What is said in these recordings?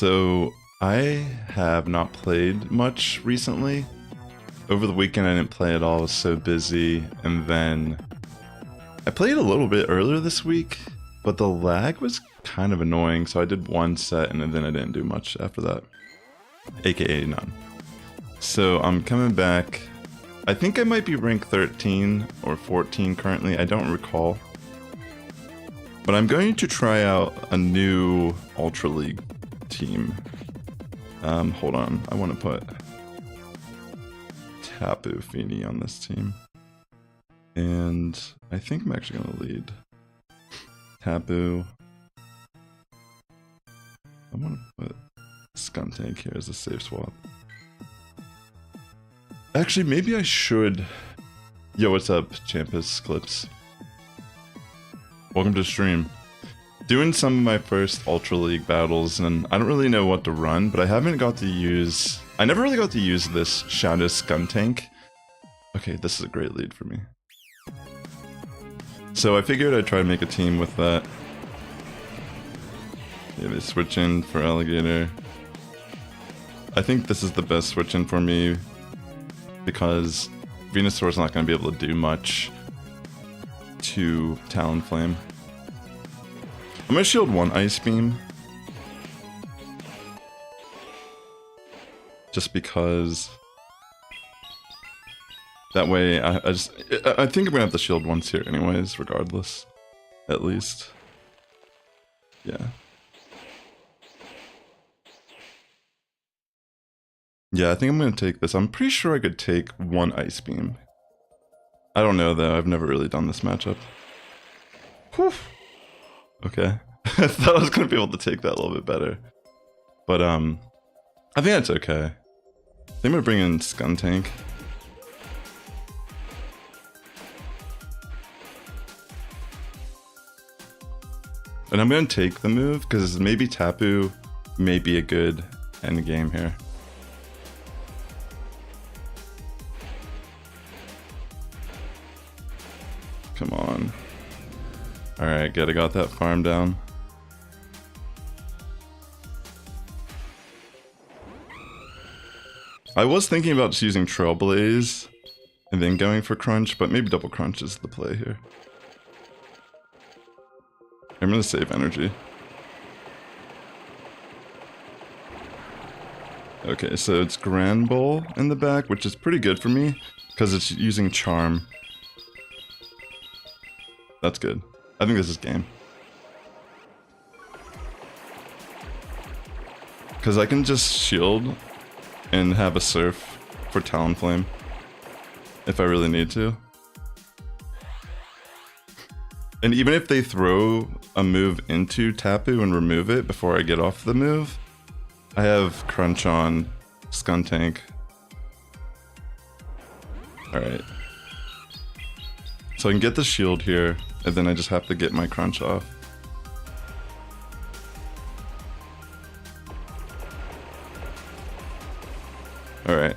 So I have not played much recently. Over the weekend I didn't play at all, I was so busy, and then I played a little bit earlier this week, but the lag was kind of annoying, so I did one set and then I didn't do much after that. AKA none. So I'm coming back. I think I might be rank 13 or 14 currently, I don't recall. But I'm going to try out a new Ultra League team. Hold on, I want to put Tapu Fini on this team. And I think I'm actually going to lead Tapu. I want to put Skuntank here as a safe swap. Actually, maybe I should. Yo, what's up, Champus Clips? Welcome to the stream. Doing some of my first Ultra League battles, and I don't really know what to run, but I haven't got to use... I never really got to use this Shadow Skuntank. Okay, this is a great lead for me. So I figured I'd try to make a team with that. Maybe switch in for Alligator. I think this is the best switch in for me because Venusaur's not going to be able to do much to Talonflame. I'm going to shield one Ice Beam. Just because that way I think I'm going to have to shield once here anyways, regardless. At least. Yeah. Yeah, I think I'm going to take this. I'm pretty sure I could take one Ice Beam. I don't know though, I've never really done this matchup. Whew. Okay. I thought I was going to be able to take that a little bit better. But I think that's okay. I think I'm going to bring in Skuntank. And I'm going to take the move because maybe Tapu may be a good end game here. Come on. Alright, good. I got that farm down. I was thinking about just using Trailblaze and then going for Crunch, but maybe Double Crunch is the play here. I'm gonna save energy. Okay, so it's Grand Bowl in the back, which is pretty good for me because it's using Charm. That's good. I think this is game. Because I can just shield and have a Surf for Talonflame if I really need to. And even if they throw a move into Tapu and remove it before I get off the move, I have Crunch on Skuntank. Alright. So I can get the shield here, and then I just have to get my Crunch off. Alright.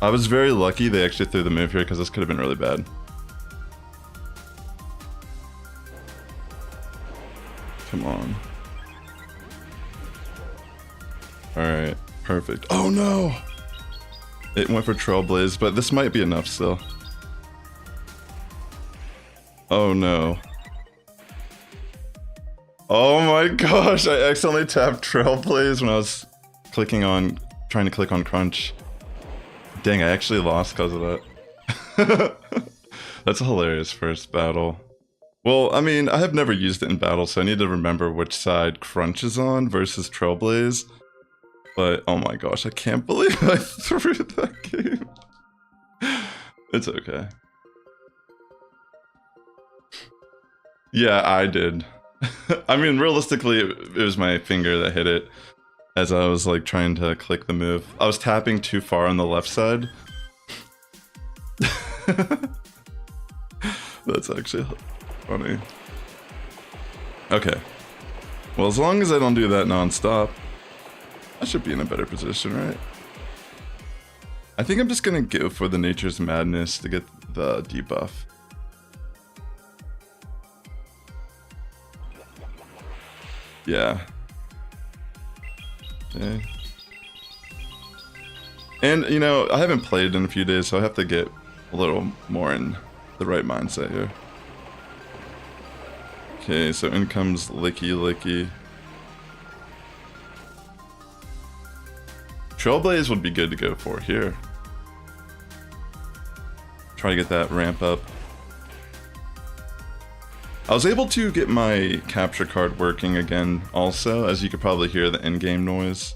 I was very lucky they actually threw the move here because this could have been really bad. Come on. Alright, perfect. Oh no! It went for Trailblaze, but this might be enough still. Oh no. Oh my gosh, I accidentally tapped Trailblaze when I was trying to click on Crunch. Dang, I actually lost because of that. That's a hilarious first battle. Well, I mean, I have never used it in battle, so I need to remember which side Crunch is on versus Trailblaze. But, oh my gosh, I can't believe I threw that game. It's okay. Yeah, I did. I mean, realistically, it was my finger that hit it as I was like trying to click the move. I was tapping too far on the left side. That's actually funny. Okay. Well, as long as I don't do that non-stop, I should be in a better position, right? I think I'm just gonna go for the Nature's Madness to get the debuff. Yeah. Okay. And, you know, I haven't played in a few days, so I have to get a little more in the right mindset here. Okay, so in comes Licky Licky. Trailblaze would be good to go for here. Try to get that ramp up. I was able to get my capture card working again also, as you could probably hear the in-game noise.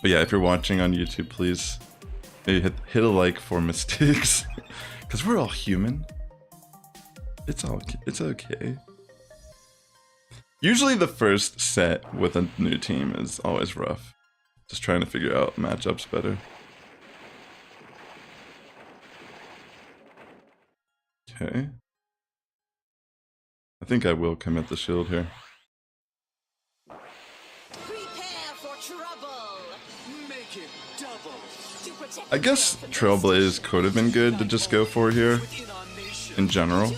But yeah, if you're watching on YouTube, please maybe hit a like for mistakes, because we're all human. It's okay. Usually the first set with a new team is always rough. Just trying to figure out matchups better. Okay. I think I will commit the shield here. Prepare for trouble. Make it double. I guess Trailblaze could have been good to just go for here, in general.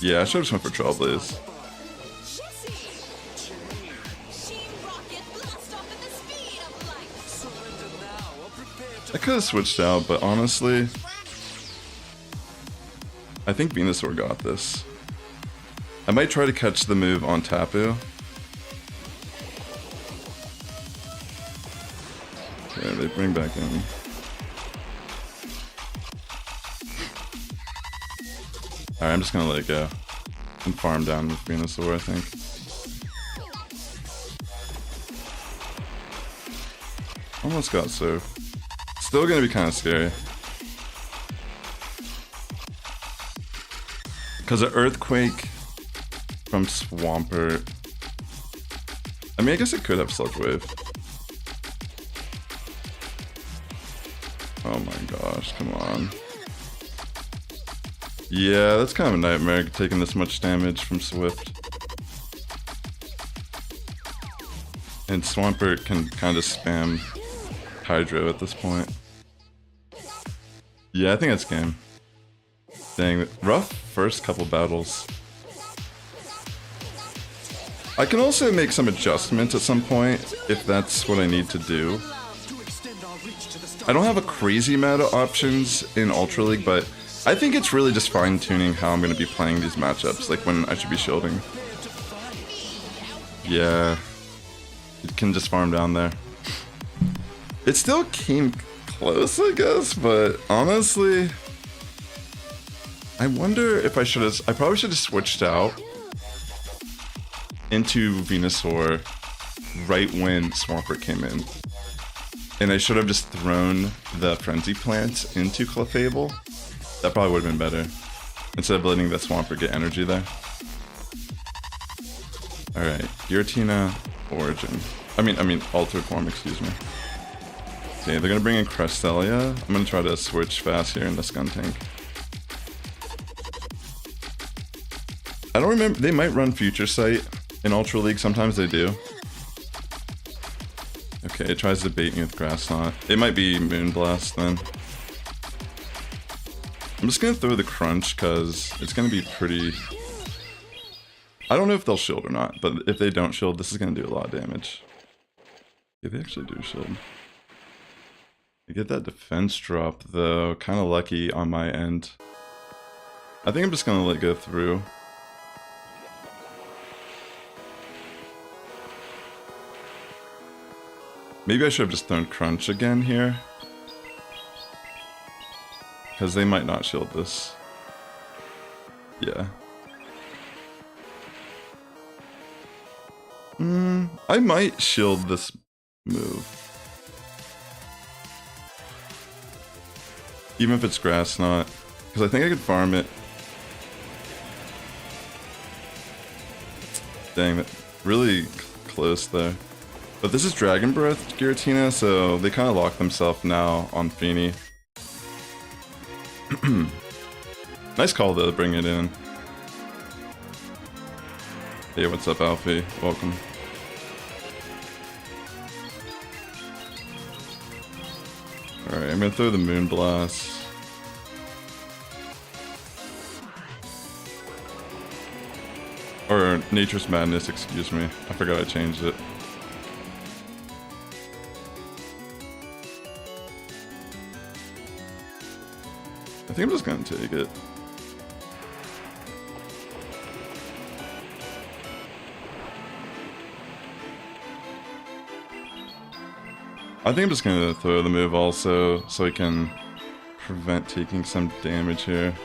Yeah, I should have just went for Trailblaze. I could have switched out, but honestly, I think Venusaur got this. I might try to catch the move on Tapu. Okay, they bring back in. Alright, I'm just gonna let it go. And farm down with Venusaur, I think. Almost got Surf. Still gonna be kind of scary. Because of Earthquake from Swampert. I mean, I guess it could have Sludge Wave. Oh my gosh, come on. Yeah, that's kind of a nightmare, taking this much damage from Swift. And Swampert can kind of spam Hydro at this point. Yeah, I think that's game. Dang, rough first couple battles. I can also make some adjustments at some point, if that's what I need to do. I don't have a crazy amount of options in Ultra League, but I think it's really just fine-tuning how I'm going to be playing these matchups, like when I should be shielding. Yeah. It can just farm down there. It still came close, I guess, but honestly, I wonder if I should have... I probably should have switched out into Venusaur right when Swampert came in. And I should have just thrown the Frenzy Plant into Clefable. That probably would have been better. Instead of letting the Swampert get energy there. Alright, Giratina, Origin. I mean, Altered Form, excuse me. Okay, they're gonna bring in Cresselia. I'm gonna try to switch fast here in the Skuntank. I don't remember, they might run Future Sight in Ultra League, sometimes they do. Okay, it tries to bait me with Grass Knot. It might be Moonblast then. I'm just gonna throw the Crunch because it's gonna be pretty... I don't know if they'll shield or not, but if they don't shield, this is gonna do a lot of damage. Yeah, they actually do shield. I get that defense drop though, kinda lucky on my end. I think I'm just gonna let it go through. Maybe I should have just thrown Crunch again here. Because they might not shield this. Yeah. I might shield this move. Even if it's Grass Knot. Because I think I could farm it. Dang, that really close there. But this is Dragon Breath Giratina, so they kind of lock themselves now on Feeny. Nice call though to bring it in. Hey, what's up, Alfie? Welcome. Alright, I'm gonna throw the Moonblast. Or Nature's Madness, excuse me. I forgot I changed it. I think I'm just gonna take it. I think I'm just gonna throw the move also, so I can prevent taking some damage here.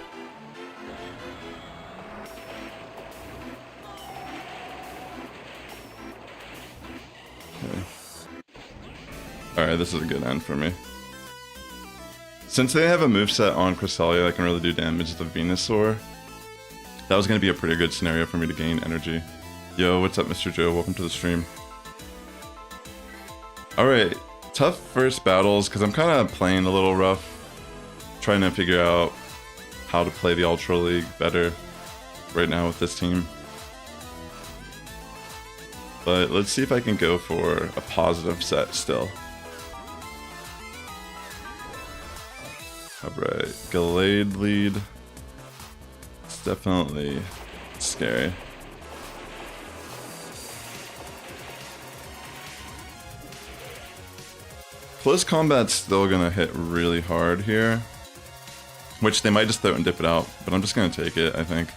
Okay. Alright, this is a good end for me. Since they have a moveset on Cresselia that can really do damage to Venusaur, that was gonna be a pretty good scenario for me to gain energy. Yo, what's up, Mr. Joe? Welcome to the stream. Alright. Tough first battles, because I'm kind of playing a little rough. Trying to figure out how to play the Ultra League better right now with this team. But let's see if I can go for a positive set still. Alright, Gallade lead. It's definitely scary. Close combat's still gonna hit really hard here, which they might just throw it and dip it out, but I'm just gonna take it, I think.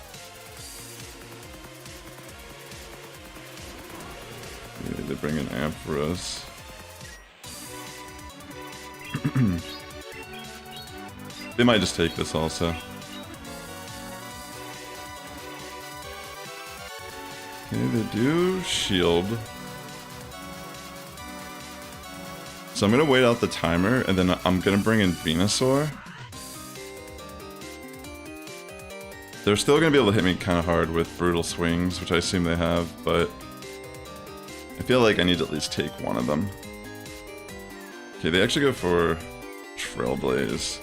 Maybe they bring in Ampharos. They might just take this also. Okay, they do shield. So I'm gonna wait out the timer, and then I'm gonna bring in Venusaur. They're still gonna be able to hit me kind of hard with Brutal Swings, which I assume they have, but I feel like I need to at least take one of them. Okay, they actually go for Trailblaze.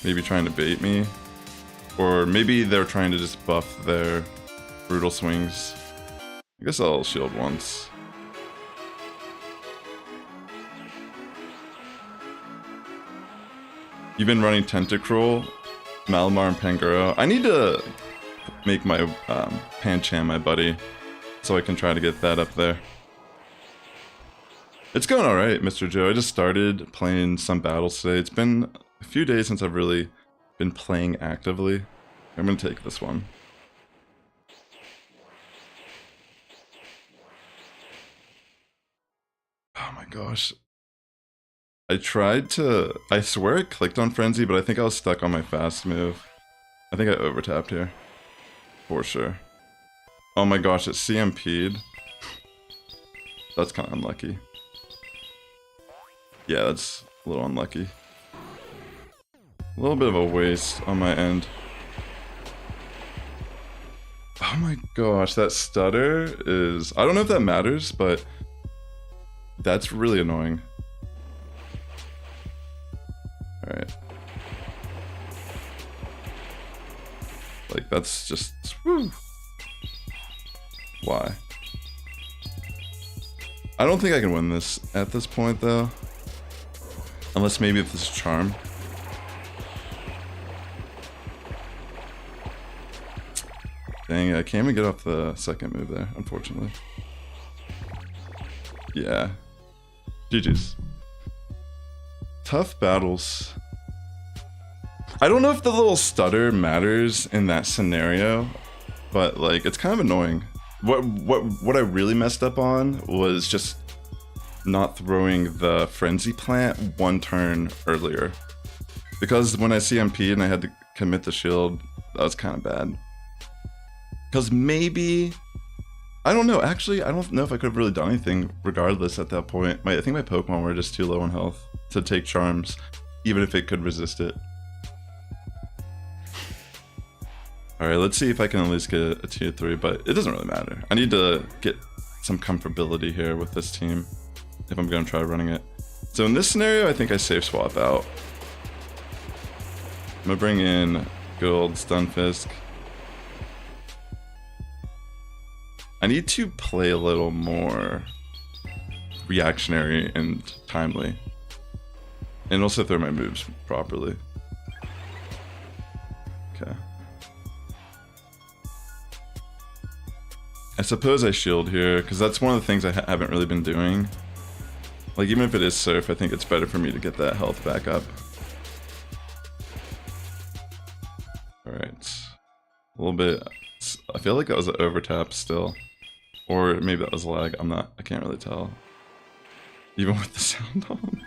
Maybe trying to bait me. Or maybe they're trying to just buff their Brutal Swings. I guess I'll shield once. You've been running Tentacruel, Malamar, and Pangoro. I need to make my Pancham my buddy, so I can try to get that up there. It's going alright, Mr. Joe. I just started playing some battles today. It's been a few days since I've really been playing actively. I'm gonna take this one. Oh my gosh. I swear I clicked on Frenzy, but I think I was stuck on my fast move. I think I overtapped here. For sure. Oh my gosh, it CMP'd. That's kind of unlucky. Yeah, that's a little unlucky. A little bit of a waste on my end. Oh my gosh, that stutter is... I don't know if that matters, but that's really annoying. Alright. Like, that's just... Woo. Why? I don't think I can win this at this point, though. Unless maybe if this is Charm. Dang, I can't even get off the second move there, unfortunately. Yeah. GG's. Tough battles. I don't know if the little stutter matters in that scenario, but like it's kind of annoying. What I really messed up on was just not throwing the Frenzy Plant one turn earlier. Because when I CMP'd and I had to commit the shield, that was kind of bad. Because maybe... I don't know, actually, I don't know if I could have really done anything regardless at that point. I think my Pokemon were just too low on health to take Charms, even if it could resist it. Alright, let's see if I can at least get a tier 3, but it doesn't really matter. I need to get some comfortability here with this team if I'm going to try running it. So in this scenario, I think I safe swap out. I'm going to bring in good old Stunfisk. I need to play a little more reactionary and timely. And also throw my moves properly. Okay. I suppose I shield here, because that's one of the things I haven't really been doing. Like, even if it is Surf, I think it's better for me to get that health back up. Alright. A little bit... I feel like that was an overtap still. Or maybe that was lag, I can't really tell. Even with the sound on.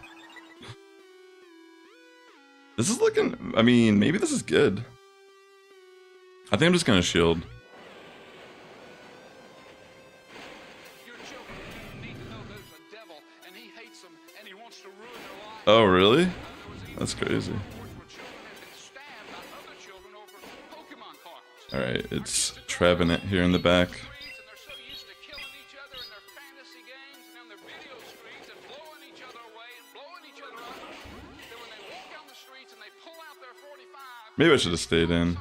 This is looking... I mean, maybe this is good. I think I'm just gonna shield. Oh, really? That's crazy. Alright, it's Trevenant here in the back. Maybe I should have stayed in.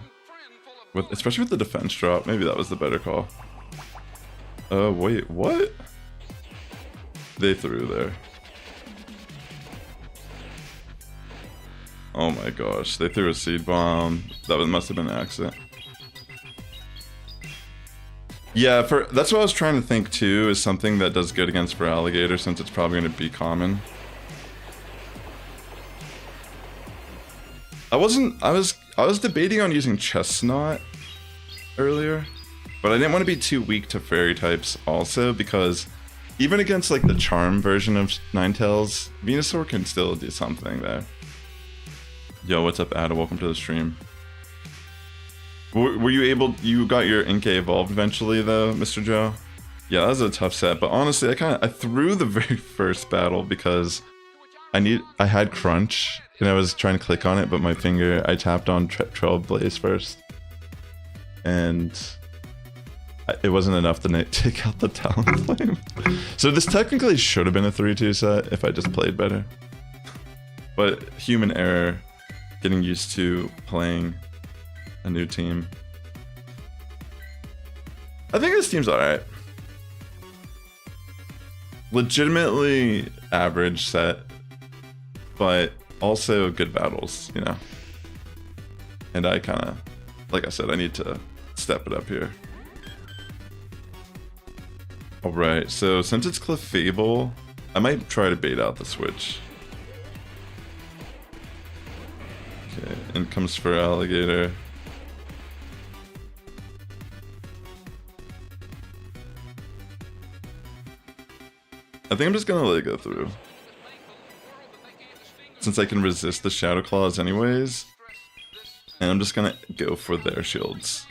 Especially with the defense drop, maybe that was the better call. Oh, wait, what? They threw there. Oh my gosh, they threw a seed bomb. That must have been an accident. Yeah, that's what I was trying to think too, is something that does good against for Alligator, since it's probably going to be common. I was debating on using Chestnut earlier, but I didn't want to be too weak to fairy types also, because even against like the charm version of Ninetales, Venusaur can still do something there. Yo, what's up, Ada? Welcome to the stream. Were you able... You got your Inkay evolved eventually, though, Mr. Joe? Yeah, that was a tough set, but honestly, I threw the very first battle because I had Crunch, and I was trying to click on it, but my finger... I tapped on Trailblaze first. And... it wasn't enough to take out the Talonflame. So this technically should have been a 3-2 set if I just played better. But human error... Getting used to playing a new team. I think this team's alright. Legitimately average set, but also good battles, you know. And I kind of, like I said, I need to step it up here. Alright, so since it's Clefable, I might try to bait out the switch. Okay, in comes for Alligator. I think I'm just gonna let it go through. Since I can resist the Shadow Claws anyways. And I'm just gonna go for their shields.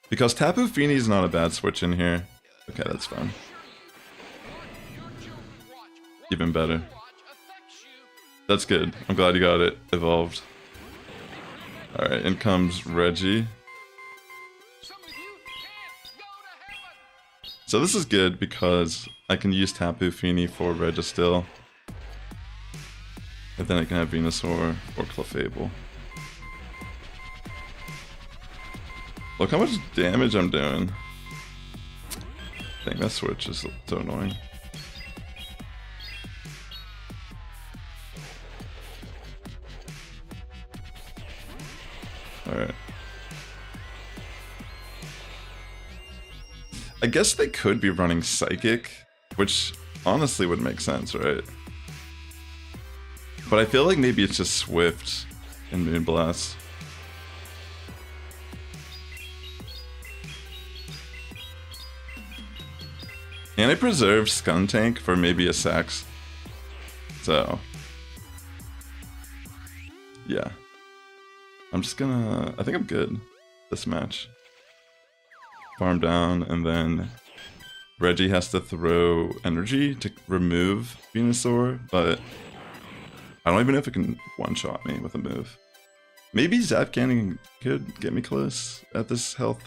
Because Tapu Fini is not a bad switch in here. Okay, that's fine. Even better. That's good. I'm glad you got it evolved. Alright, in comes Reggie. So this is good because I can use Tapu Fini for Registill. And then I can have Venusaur or Clefable. Look how much damage I'm doing. Dang, that switch is so annoying. Alright. I guess they could be running Psychic, which honestly would make sense, right? But I feel like maybe it's just Swift and Moonblast. And I preserved Skuntank for maybe a Sax. So, yeah. I'm just gonna... I think I'm good this match. Farm down, and then Reggie has to throw energy to remove Venusaur, but I don't even know if it can one-shot me with a move. Maybe Zap Cannon could get me close at this health.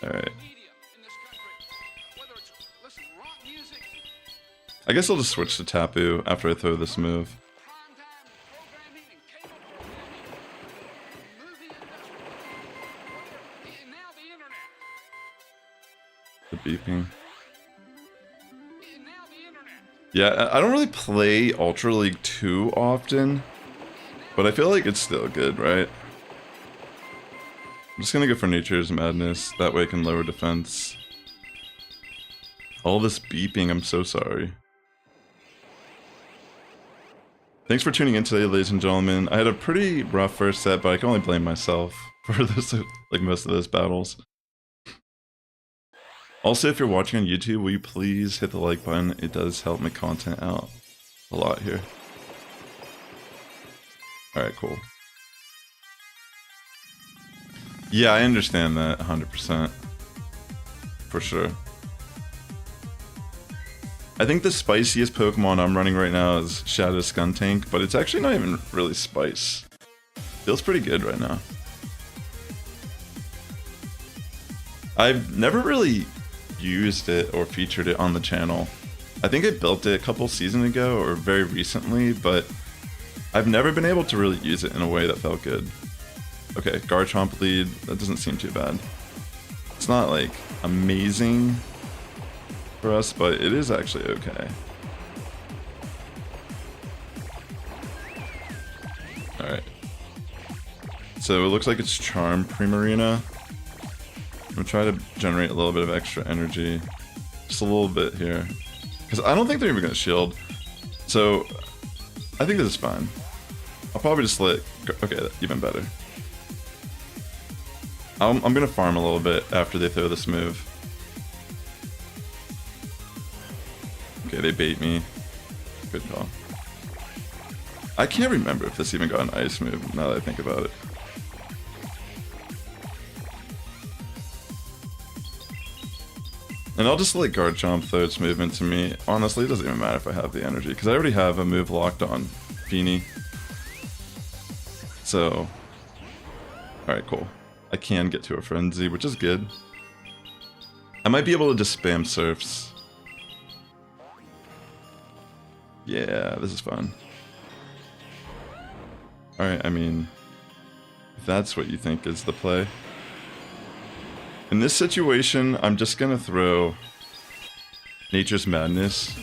Alright. I guess I'll just switch to Tapu after I throw this move. The beeping. Yeah, I don't really play Ultra League too often, But I feel like it's still good, right? I'm just gonna go for Nature's Madness. That way I can lower defense. All this beeping, I'm so sorry. Thanks for tuning in today, ladies and gentlemen. I had a pretty rough first set, but I can only blame myself for this, like most of those battles. Also, if you're watching on YouTube, will you please hit the like button? It does help my content out a lot here. Alright, cool. Yeah, I understand that 100%. For sure. I think the spiciest Pokemon I'm running right now is Shadow Skuntank, but it's actually not even really spice. Feels pretty good right now. I've never really used it or featured it on the channel. I think I built it a couple seasons ago or very recently, but I've never been able to really use it in a way that felt good. Okay, Garchomp lead, that doesn't seem too bad. It's not like amazing for us, but it is actually okay. Alright. So it looks like it's Charm Primarina. I'm gonna try to generate a little bit of extra energy. Just a little bit here. Because I don't think they're even gonna shield. So I think this is fine. I'll probably just let... Okay, even better. I'm gonna farm a little bit after they throw this move. Okay, they bait me. Good call. I can't remember if this even got an ice move now that I think about it. And I'll just let Garchomp throw its movement to me. Honestly, it doesn't even matter if I have the energy, because I already have a move locked on Feeny. So, alright, cool. I can get to a Frenzy, which is good. I might be able to just spam Surfs. Yeah, this is fun. Alright, I mean, if that's what you think is the play. In this situation, I'm just gonna throw Nature's Madness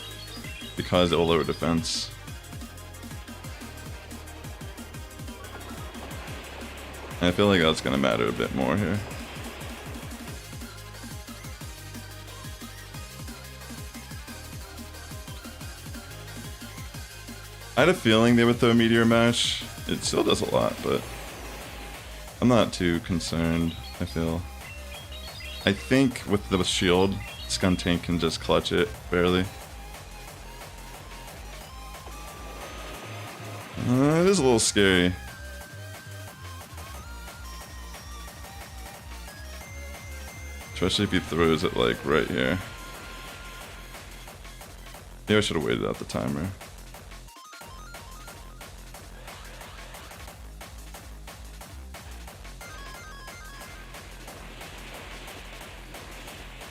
because it will lower defense. And I feel like that's gonna matter a bit more here. I had a feeling they would throw Meteor Mash. It still does a lot, but I'm not too concerned, I feel. I think with the shield, Skuntank can just clutch it, barely. It is a little scary. Especially if he throws it like right here. Maybe I should have waited out the timer.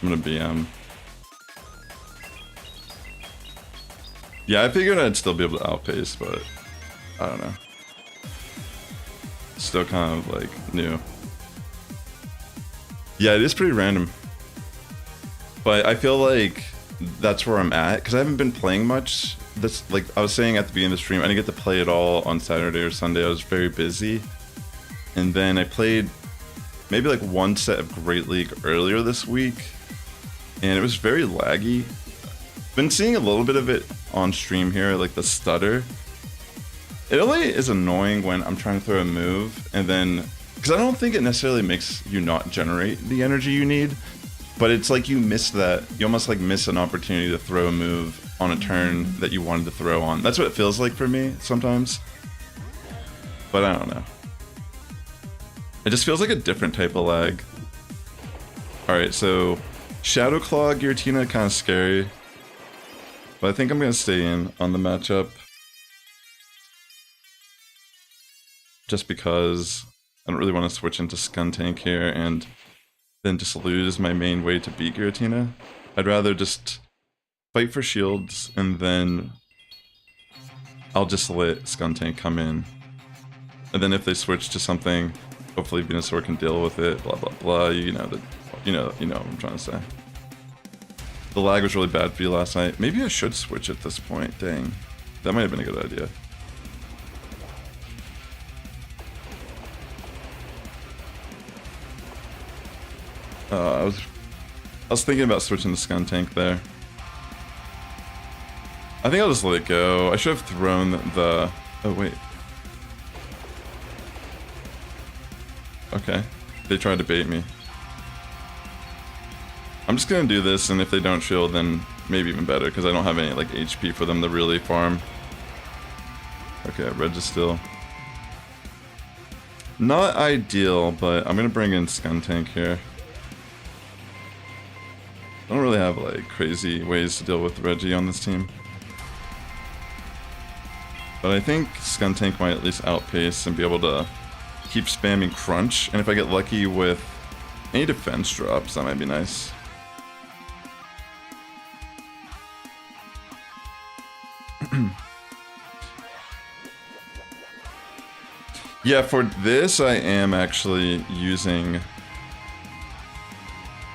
I'm gonna BM. Yeah, I figured I'd still be able to outpace, but I don't know. Still kind of like new. Yeah, it is pretty random. But I feel like that's where I'm at, because I haven't been playing much. This, like I was saying at the beginning of the stream, I didn't get to play it all on Saturday or Sunday. I was very busy. And then I played maybe like one set of Great League earlier this week. And it was very laggy. Been seeing a little bit of it on stream here, like the stutter. It only is annoying when I'm trying to throw a move and then, because I don't think it necessarily makes you not generate the energy you need, but it's like you miss that, you almost like miss an opportunity to throw a move on a turn that you wanted to throw on. That's what it feels like for me sometimes. But I don't know. It just feels like a different type of lag. Alright, so Shadow Claw Giratina kind of scary. But I think I'm going to stay in on the matchup. Just because I don't really want to switch into Skuntank here and then just lose my main way to beat Giratina. I'd rather just fight for shields and then I'll just let Skuntank come in. And then if they switch to something, hopefully Venusaur can deal with it, blah blah blah, you know what I'm trying to say. The lag was really bad for you last night. Maybe I should switch at this point, dang. That might have been a good idea. I was thinking about switching to Skuntank there. I think I'll just let it go. I should have thrown the... Oh, wait. Okay. They tried to bait me. I'm just gonna do this, and if they don't shield, then maybe even better, because I don't have any like HP for them to really farm. Okay, Registill. Not ideal, but I'm gonna bring in Skuntank here. I don't really have like crazy ways to deal with Reggie on this team. But I think Skuntank might at least outpace and be able to keep spamming Crunch, and if I get lucky with any defense drops, that might be nice. Yeah, for this I am actually using...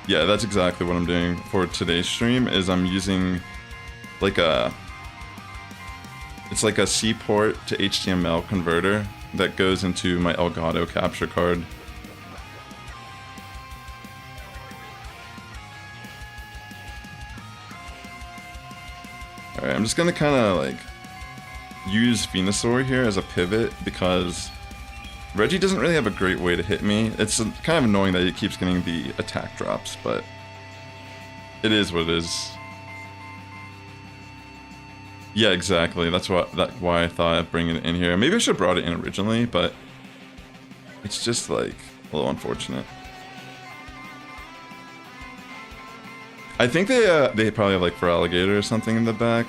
Yeah, that's exactly what I'm doing for today's stream, is I'm using like a... It's like a C port to HTML converter that goes into my Elgato capture card. Alright, I'm just gonna kind of like use Venusaur here as a pivot because Reggie doesn't really have a great way to hit me. It's kind of annoying that he keeps getting the attack drops, but it is what it is. Yeah, exactly. That's why I thought of bringing it in here. Maybe I should have brought it in originally, but it's just like a little unfortunate. I think they probably have like Feraligatr or something in the back,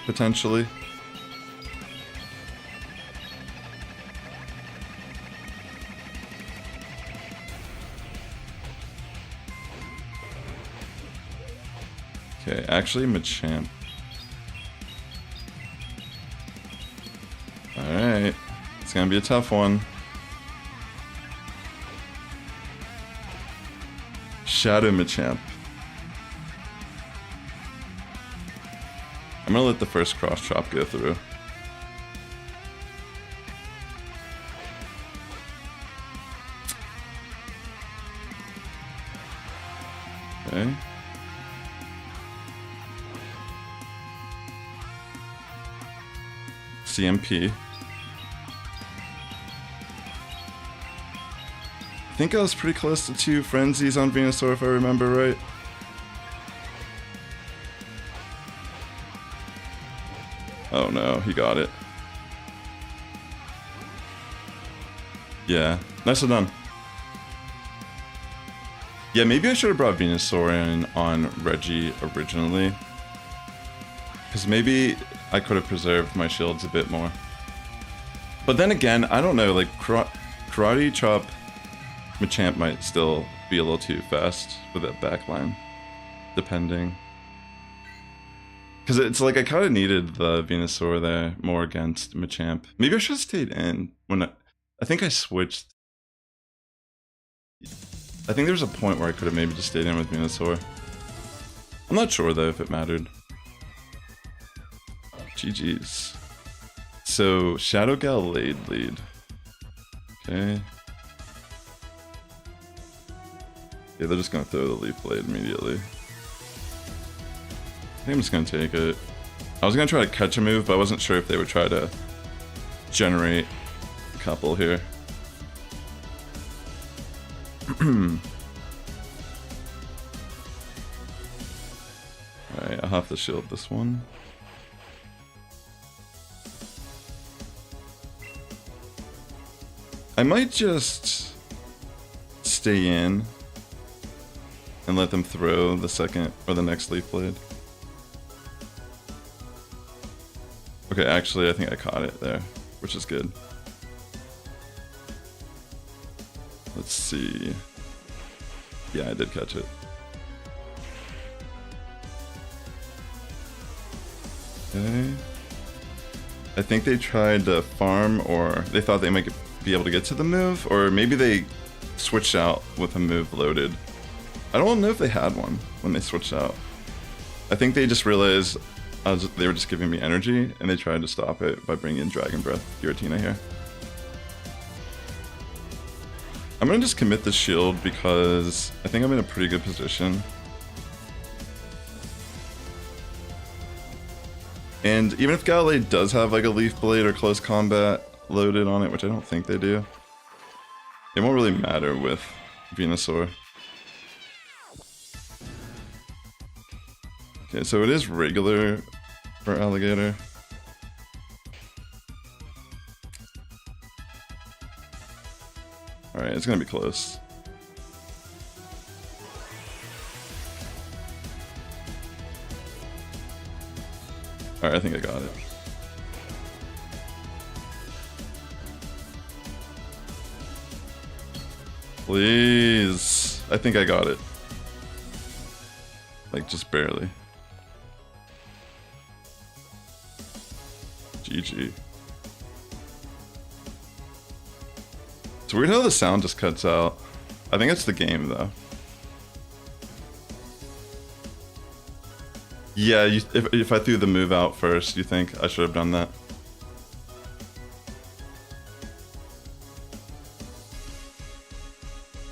potentially. Okay, actually Machamp. Alright, it's gonna be a tough one. Shadow Machamp. I'm gonna let the first cross chop go through. Okay. CMP. I think I was pretty close to 2 Frenzies on Venusaur if I remember right. Oh no, he got it. Yeah, nicely done. Yeah, maybe I should have brought Venusaur in on Reggie originally. Because maybe I could have preserved my shields a bit more. But then again, I don't know, like Karate Chop Machamp might still be a little too fast with that backline, depending. Because it's like I kind of needed the Venusaur there more against Machamp. Maybe I should have stayed in when I think I switched. I think there was a point where I could have maybe just stayed in with Venusaur. I'm not sure though if it mattered. GG's. So Shadow Gal lead. Okay. Yeah, they're just gonna throw the Leaf Blade immediately. I think I'm just gonna take it. I was gonna try to catch a move, but I wasn't sure if they would try to generate a couple here. Alright, I'll have to shield this one. I might just stay in and let them throw the second or the next Leaf Blade. Okay, actually I think I caught it there, which is good. Let's see. Yeah, I did catch it. Okay. I think they tried to farm, or they thought they might be able to get to the move, or maybe they switched out with a move loaded. I don't know if they had one when they switched out. I think they just realized they were just giving me energy, and they tried to stop it by bringing in Dragon Breath Giratina here. I'm gonna just commit the shield because I think I'm in a pretty good position. And even if Gallade does have like a Leaf Blade or Close Combat loaded on it, which I don't think they do, it won't really matter with Venusaur. Okay, so it is regular for Alligator. Alright, it's gonna be close. Alright, I think I got it. Please. I think I got it. Like, just barely. GG. It's weird how the sound just cuts out. I think it's the game, though. Yeah, if I threw the move out first, you think I should have done that?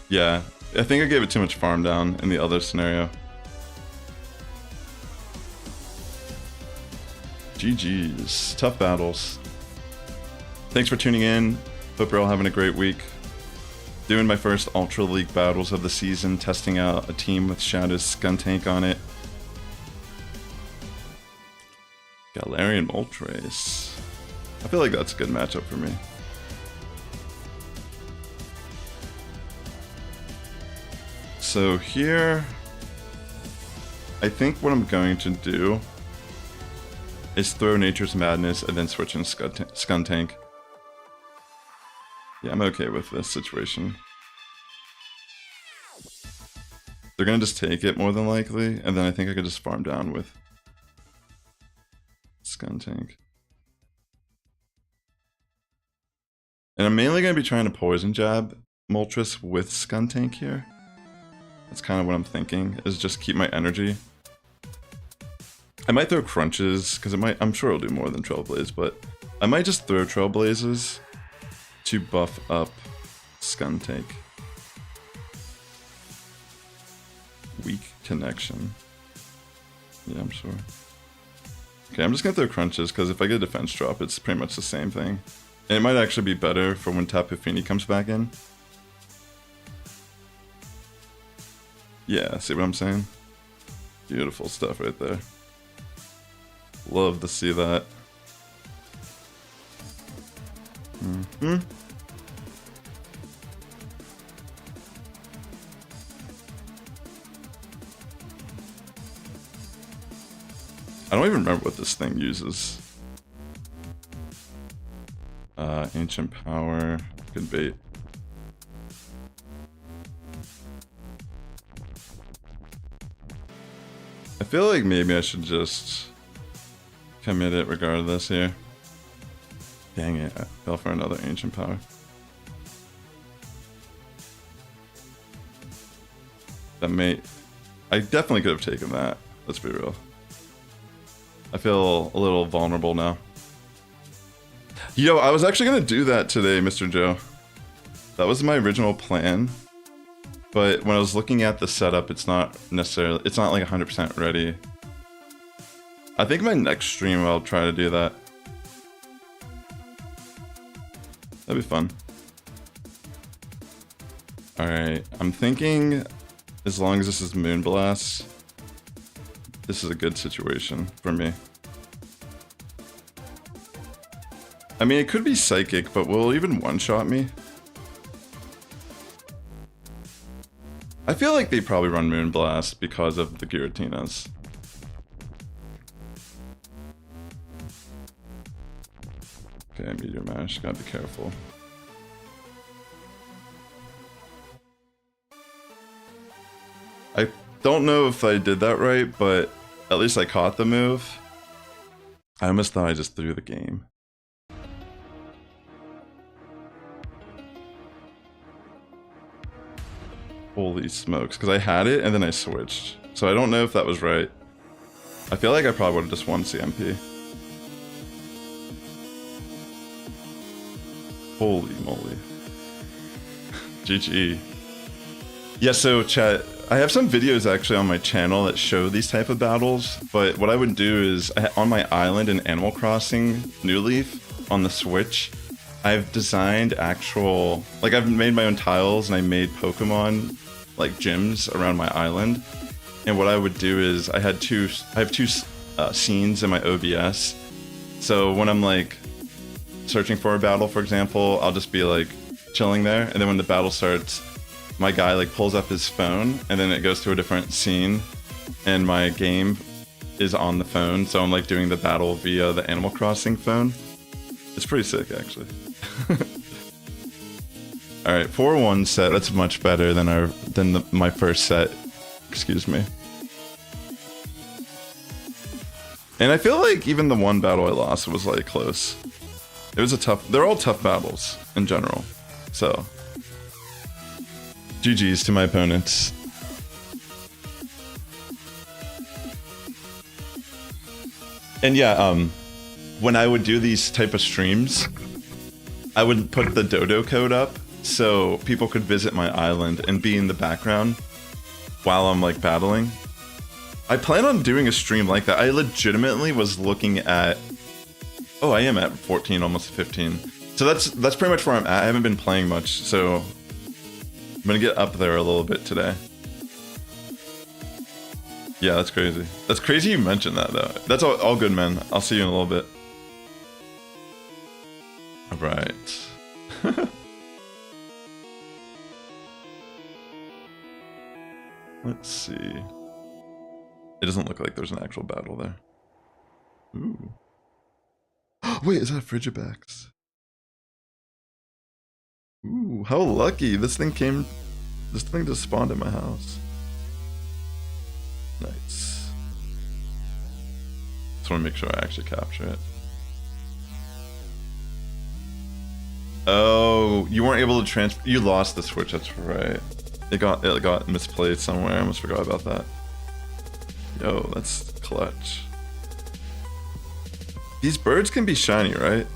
Yeah, I think I gave it too much farm down in the other scenario. GG's. Tough battles. Thanks for tuning in. Hope you're all having a great week. Doing my first Ultra League battles of the season, testing out a team with Shadow's Skuntank on it. Galarian Moltres. I feel like that's a good matchup for me. So here, I think what I'm going to do is throw Nature's Madness and then switch in Skuntank. Yeah, I'm okay with this situation. They're gonna just take it more than likely, and then I think I could just farm down with Skuntank. And I'm mainly gonna be trying to Poison Jab Moltres with Skuntank here. That's kind of what I'm thinking, is just keep my energy. I might throw Crunches, because I'm sure it'll do more than Trailblaze, but I might just throw Trailblazes to buff up Skuntank. Weak connection. Yeah, I'm sure. Okay, I'm just gonna throw Crunches, because if I get a defense drop, it's pretty much the same thing. And it might actually be better for when Tapu Fini comes back in. Yeah, see what I'm saying? Beautiful stuff right there. Love to see that. I don't even remember what this thing uses. Ancient Power. Good bait. I feel like maybe I should just commit it regardless here. Dang it, I fell for another Ancient Power. That may... I definitely could have taken that, let's be real. I feel a little vulnerable now. Yo, I was actually gonna do that today, Mr. Joe. That was my original plan. But when I was looking at the setup, it's not necessarily... It's not like 100% ready. I think my next stream I'll try to do that. That'd be fun. Alright, I'm thinking as long as this is Moonblast, this is a good situation for me. I mean, it could be Psychic, but will it even one-shot me? I feel like they probably run Moonblast because of the Giratinas. Okay, Meteor Mash, gotta be careful. I don't know if I did that right, but at least I caught the move. I almost thought I just threw the game. Holy smokes, because I had it and then I switched. So I don't know if that was right. I feel like I probably would have just won CMP. Holy moly. GG. Yeah, so chat, I have some videos actually on my channel that show these type of battles, but what I would do is, on my island in Animal Crossing New Leaf on the Switch, I've designed actual, like I've made my own tiles and I made Pokemon like gyms around my island. And what I would do is I have two scenes in my OBS. So when I'm like searching for a battle, for example, I'll just be like chilling there, and then when the battle starts, my guy like pulls up his phone and then it goes to a different scene and my game is on the phone, so I'm like doing the battle via the Animal Crossing phone. It's pretty sick actually. Alright, 4-1 set, that's much better than my first set. Excuse me. And I feel like even the one battle I lost was like close. It was they're all tough battles in general. So GG's to my opponents. And yeah, when I would do these type of streams, I would put the dodo code up so people could visit my island and be in the background while I'm like battling. I plan on doing a stream like that. I legitimately was looking at, oh, I am at 14, almost 15. So that's pretty much where I'm at. I haven't been playing much, so I'm gonna get up there a little bit today. Yeah, that's crazy. That's crazy you mentioned that though. That's all good, man. I'll see you in a little bit. All right. Let's see. It doesn't look like there's an actual battle there. Ooh. Wait, is that Frigibax? Ooh, how lucky. This thing just spawned in my house. Nice. Just want to make sure I actually capture it. Oh, you weren't able to transfer. You lost the Switch, that's right. It got misplaced somewhere. I almost forgot about that. Yo, that's clutch. These birds can be shiny, right?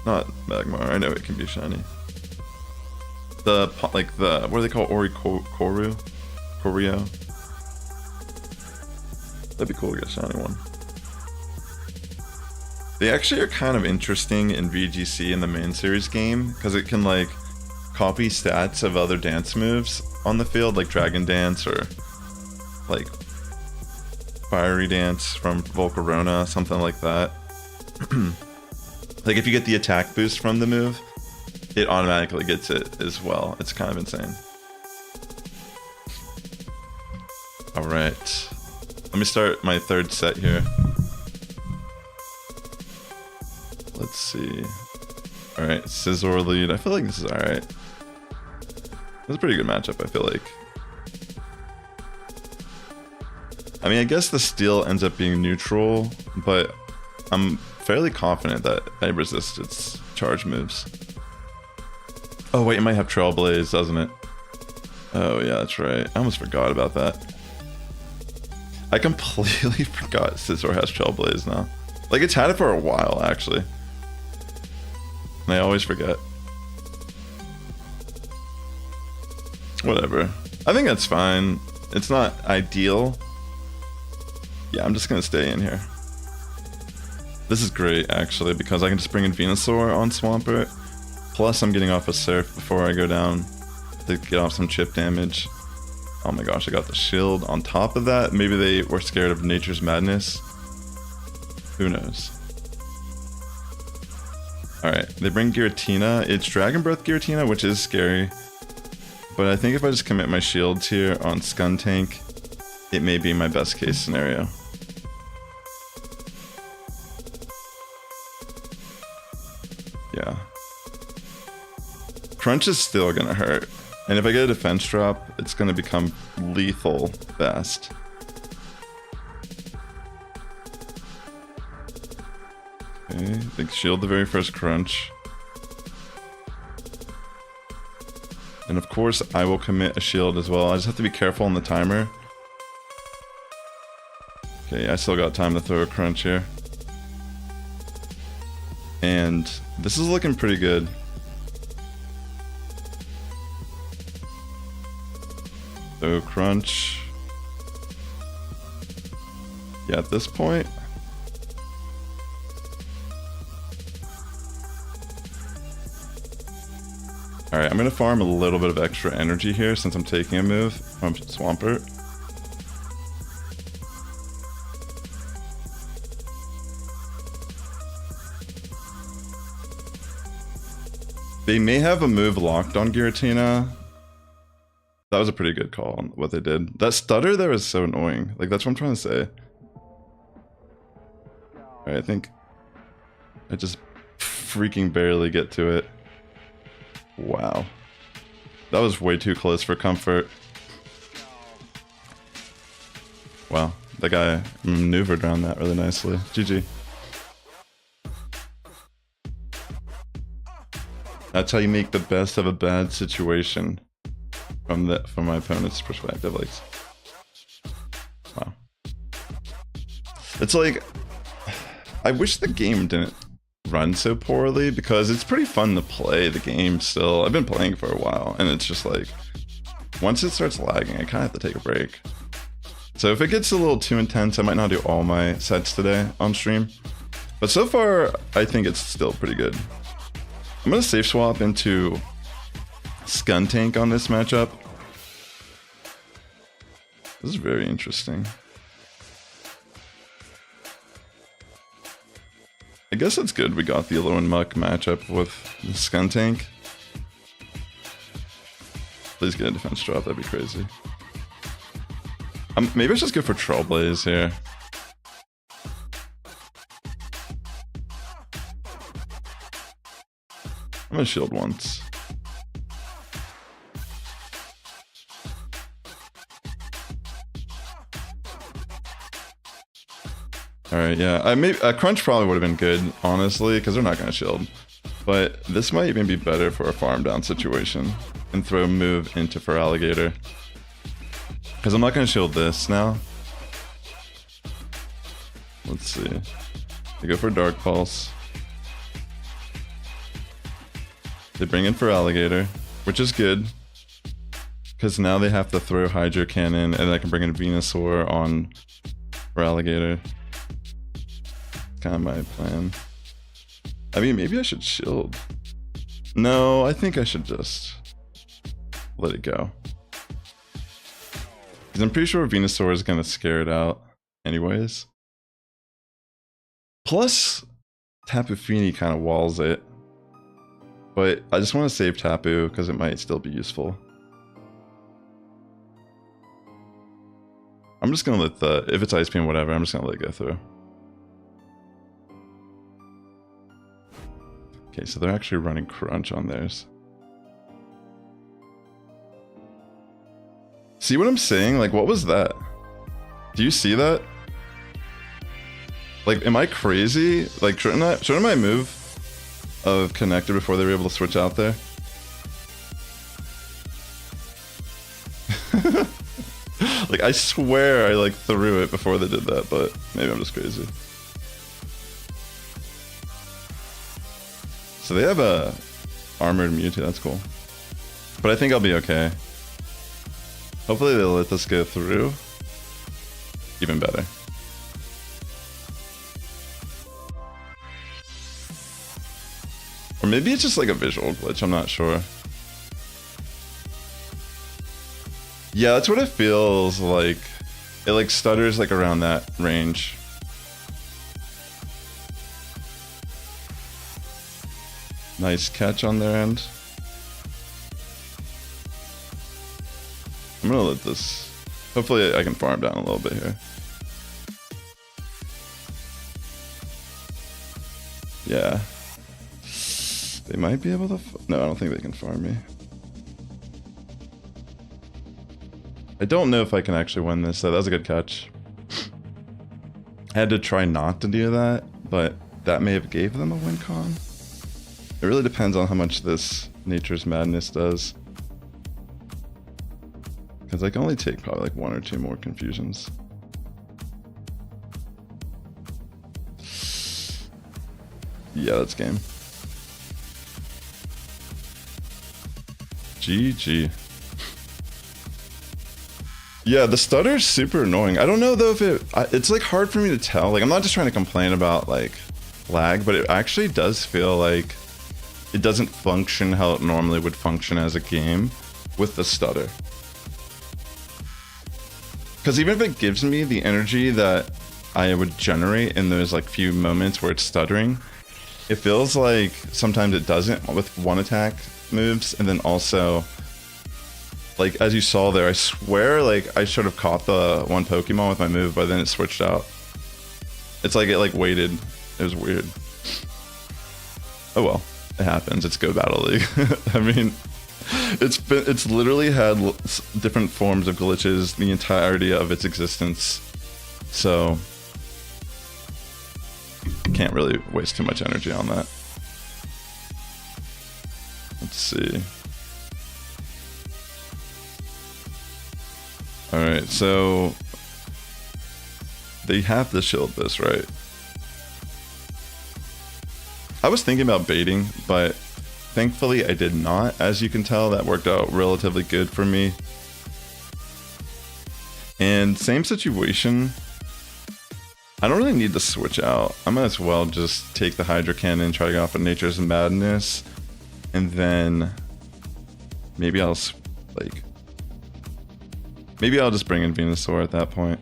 Not Magmar. I know it can be shiny. What do they call Oreo? That'd be cool to get a shiny one. They actually are kind of interesting in VGC in the main series game because it can like copy stats of other dance moves on the field, like Dragon Dance or like Fiery Dance from Volcarona, something like that. Like if you get the attack boost from the move, it automatically gets it as well. It's kind of insane. All right, let me start my third set here. Let's see. All right, Scizor lead. I feel like this is all right. It's a pretty good matchup, I feel like. I mean, I guess the steel ends up being neutral, but I'm fairly confident that I resist its charge moves. Oh wait, it might have Trailblaze, doesn't it? Oh yeah, that's right. I almost forgot about that. I completely forgot Scizor has Trailblaze now. Like, it's had it for a while, actually. And I always forget. Whatever. I think that's fine. It's not ideal. Yeah, I'm just gonna stay in here. This is great, actually, because I can just bring in Venusaur on Swampert. Plus, I'm getting off a Surf before I go down to get off some chip damage. Oh my gosh, I got the shield. On top of that, maybe they were scared of Nature's Madness. Who knows? Alright, they bring Giratina. It's Dragon Breath Giratina, which is scary. But I think if I just commit my shields here on Skuntank, it may be my best case scenario. Yeah. Crunch is still gonna hurt. And if I get a defense drop, it's gonna become lethal fast. Okay, they shield the very first Crunch. And of course, I will commit a shield as well. I just have to be careful on the timer. Okay, I still got time to throw a Crunch here. And this is looking pretty good. So crunch. Yeah, at this point. Alright, I'm gonna farm a little bit of extra energy here since I'm taking a move from Swampert. They may have a move locked on Giratina. That was a pretty good call on what they did. That stutter there is so annoying. Like, that's what I'm trying to say. Alright, I think I just freaking barely get to it. Wow. That was way too close for comfort. Wow, that guy maneuvered around that really nicely. GG. That's how you make the best of a bad situation from my opponent's perspective. Like, wow. It's like, I wish the game didn't run so poorly because it's pretty fun to play the game still. I've been playing for a while and it's just like, once it starts lagging, I kind of have to take a break. So if it gets a little too intense, I might not do all my sets today on stream. But so far, I think it's still pretty good. I'm going to safe swap into Skuntank on this matchup. This is very interesting. I guess it's good we got the Yellow and Muck matchup with the Skuntank. Please get a defense drop, that'd be crazy. Maybe I should just go for Trollblaze here. I'm gonna shield once. Alright, yeah. Crunch probably would have been good, honestly, because they're not gonna shield. But this might even be better for a farm down situation. And throw a move into for Alligator. Because I'm not gonna shield this now. Let's see. They go for Dark Pulse. They bring in for Alligator, which is good. Because now they have to throw Hydro Cannon, and I can bring in Venusaur on for Alligator. Kind of my plan. I mean, maybe I should shield. No, I think I should just let it go. Because I'm pretty sure Venusaur is going to scare it out anyways. Plus, Tapu Fini kind of walls it. But I just want to save Tapu because it might still be useful. I'm just going to let if it's Ice Beam, whatever, I'm just going to let it go through. Okay, so they're actually running Crunch on theirs. See what I'm saying? Like, what was that? Do you see that? Like, am I crazy? Like, shouldn't I move of Connector before they were able to switch out there? Like, I swear I, like, threw it before they did that, but maybe I'm just crazy. So they have a armored Mewtwo, that's cool. But I think I'll be okay. Hopefully they'll let this go through. Even better. Or maybe it's just like a visual glitch, I'm not sure. Yeah, that's what it feels like. It like stutters like around that range. Nice catch on their end. I'm gonna let this... Hopefully I can farm down a little bit here. Yeah. They might be able to... No, I don't think they can farm me. I don't know if I can actually win this, so that was a good catch. I had to try not to do that, but that may have gave them a win con. It really depends on how much this Nature's Madness does. Because I can only take probably like 1 or 2 more confusions. Yeah, that's game. GG. Yeah, the stutter is super annoying. I don't know though if it's like hard for me to tell. Like I'm not just trying to complain about like lag, but it actually does feel like it doesn't function how it normally would function as a game with the stutter. Because even if it gives me the energy that I would generate in those like few moments where it's stuttering, it feels like sometimes it doesn't with one attack moves, and then also like as you saw there, I swear like I should have caught the one Pokemon with my move, but then it switched out. It's like it like waited. It was weird. Oh well, it happens. It's Go Battle League. I mean, it's literally had different forms of glitches the entirety of its existence. So can't really waste too much energy on that. Let's see. Alright, so they have to shield this, right? I was thinking about baiting, but thankfully I did not. As you can tell, that worked out relatively good for me. And same situation. I don't really need to switch out. I might as well just take the Hydro Cannon, try to get off of Nature's Madness, and then maybe I'll just bring in Venusaur at that point.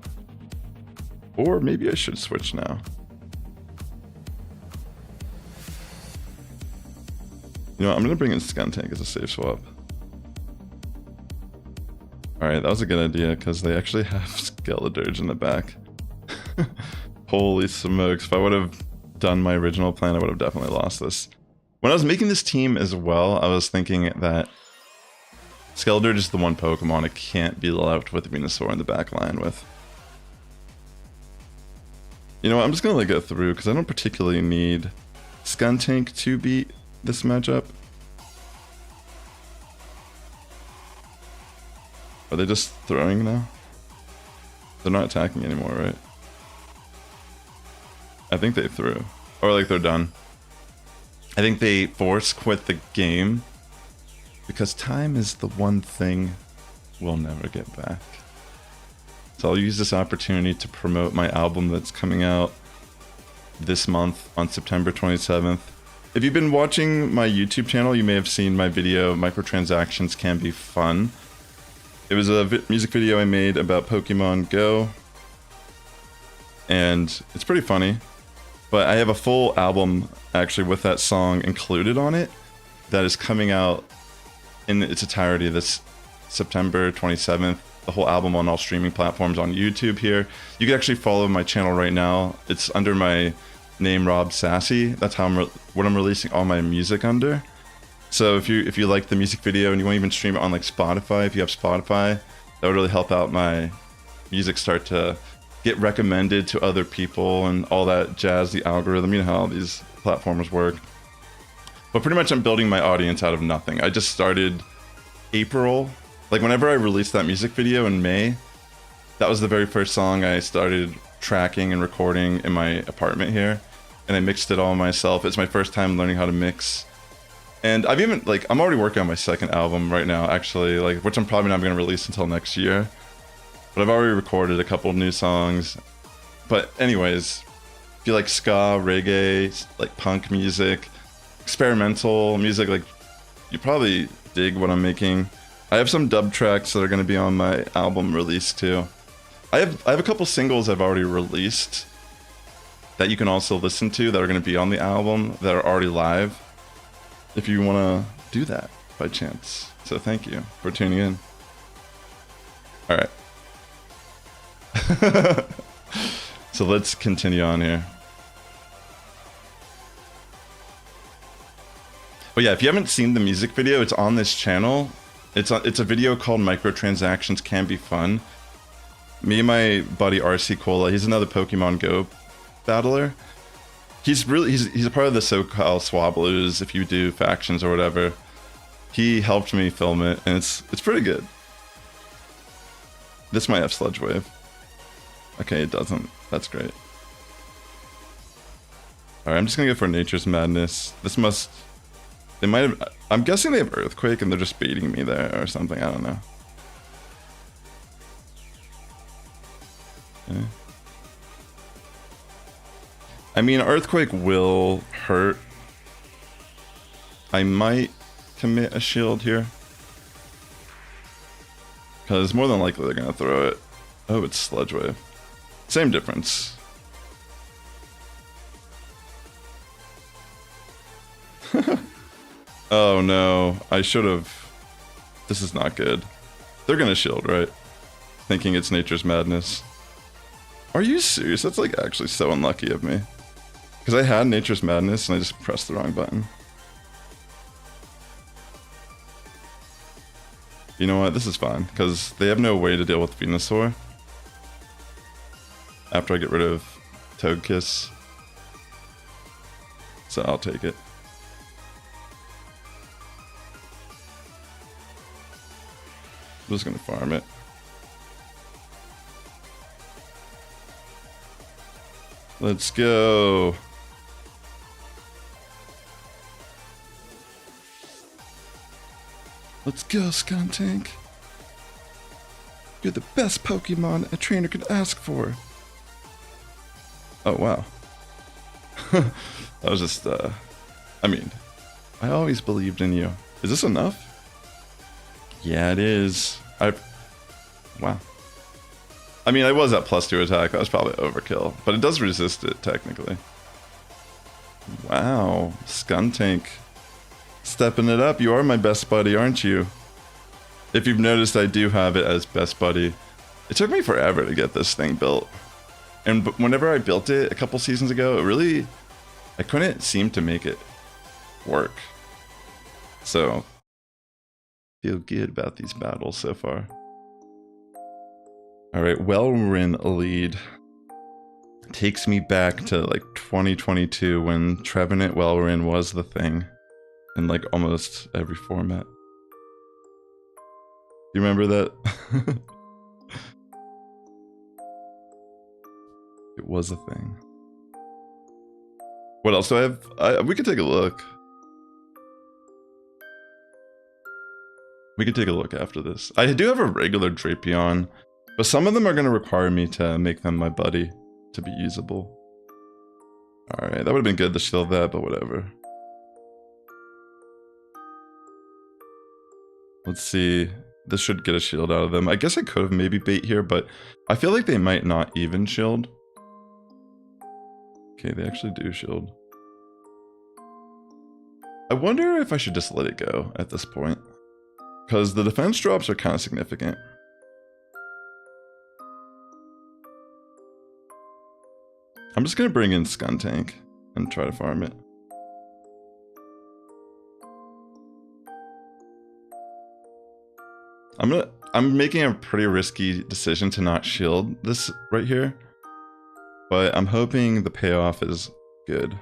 Or maybe I should switch now. You know what, I'm gonna bring in Skuntank as a safe swap. Alright, that was a good idea because they actually have Skeledirge in the back. Holy smokes, if I would have done my original plan, I would have definitely lost this. When I was making this team as well, I was thinking that Skeledirge is the one Pokemon it can't be left with Venusaur in the back line with. You know what, I'm just gonna let it go through because I don't particularly need Skuntank to beat this matchup. Are they just throwing now? They're not attacking anymore, right? I think they threw. Or like they're done. I think they force quit the game because time is the one thing we'll never get back. So I'll use this opportunity to promote my album that's coming out this month on September 27th. If you've been watching my YouTube channel, you may have seen my video, Microtransactions Can Be Fun. It was a music video I made about Pokemon Go. And it's pretty funny. But I have a full album actually with that song included on it that is coming out in its entirety this September 27th. The whole album on all streaming platforms on YouTube here. You can actually follow my channel right now. It's under my name, Rob Sassy. That's how what I'm releasing all my music under. So if you like the music video and you want to even stream it on like Spotify, if you have Spotify, that would really help out my music start to get recommended to other people and all that jazz, the algorithm, you know how these platforms work. But pretty much I'm building my audience out of nothing. I just started April. Like whenever I released that music video in May, that was the very first song I started tracking and recording in my apartment here. And I mixed it all myself. It's my first time learning how to mix. And I've even, like, I'm already working on my second album right now, actually, like, which I'm probably not going to release until next year. But I've already recorded a couple new songs. But anyways, if you like ska, reggae, like punk music, experimental music, like, you probably dig what I'm making. I have some dub tracks that are going to be on my album release too. I have a couple singles I've already released that you can also listen to that are going to be on the album that are already live. If you want to do that by chance. So thank you for tuning in. All right. So let's continue on here. But yeah, if you haven't seen the music video, it's on this channel. It's a video called Microtransactions Can Be Fun. Me and my buddy RC Cola, he's another Pokemon Go battler. He's a part of the SoCal Swablues, if you do factions or whatever. He helped me film it, and it's pretty good. This might have Sludge Wave. Okay, it doesn't. That's great. Alright, I'm just gonna go for Nature's Madness. They might have... I'm guessing they have Earthquake and they're just baiting me there or something, I don't know. Okay. I mean, Earthquake will hurt. I might commit a shield here. Because more than likely they're going to throw it. Oh, it's Sludge Wave. Same difference. Oh no, I should have... This is not good. They're going to shield, right? Thinking it's Nature's Madness. Are you serious? That's like actually so unlucky of me. Because I had Nature's Madness and I just pressed the wrong button. You know what? This is fine, because they have no way to deal with Venusaur. After I get rid of Togekiss. So I'll take it. I'm just gonna farm it. Let's go. Let's go, Skuntank. You're the best Pokemon a trainer could ask for. Oh, wow. That was just, I mean, I always believed in you. Is this enough? Yeah, it is. Wow. I mean, I was at +2 attack. That was probably overkill. But it does resist it, technically. Wow. Skuntank. Stepping it up. You are my best buddy, aren't you? If you've noticed, I do have it as best buddy. It took me forever to get this thing built. And whenever I built it a couple seasons ago, I couldn't seem to make it work. So, feel good about these battles so far. Alright, Welrin lead takes me back to like 2022 when Trevenant Welrin was the thing in like almost every format. You remember that? It was a thing. What else do I have? We could take a look. We could take a look after this. I do have a regular Drapion, but some of them are going to require me to make them my buddy to be usable. Alright, that would have been good to shield that, but whatever. Let's see. This should get a shield out of them. I guess I could have maybe bait here, but I feel like they might not even shield. Okay, they actually do shield. I wonder if I should just let it go at this point. Because the defense drops are kind of significant. I'm just going to bring in Skuntank and try to farm it. I'm making a pretty risky decision to not shield this right here. But I'm hoping the payoff is good.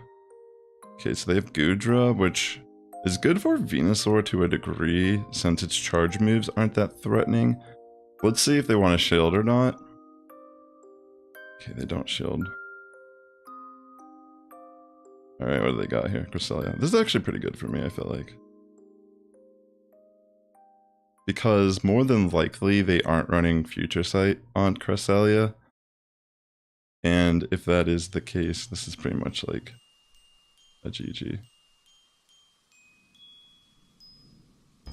Okay, so they have Goodra, which is good for Venusaur to a degree, since its charge moves aren't that threatening. Let's see if they want to shield or not. Okay, they don't shield. Alright, what do they got here? Cresselia. This is actually pretty good for me, I feel like. Because more than likely they aren't running Future Sight on Cresselia. And if that is the case, this is pretty much like a GG.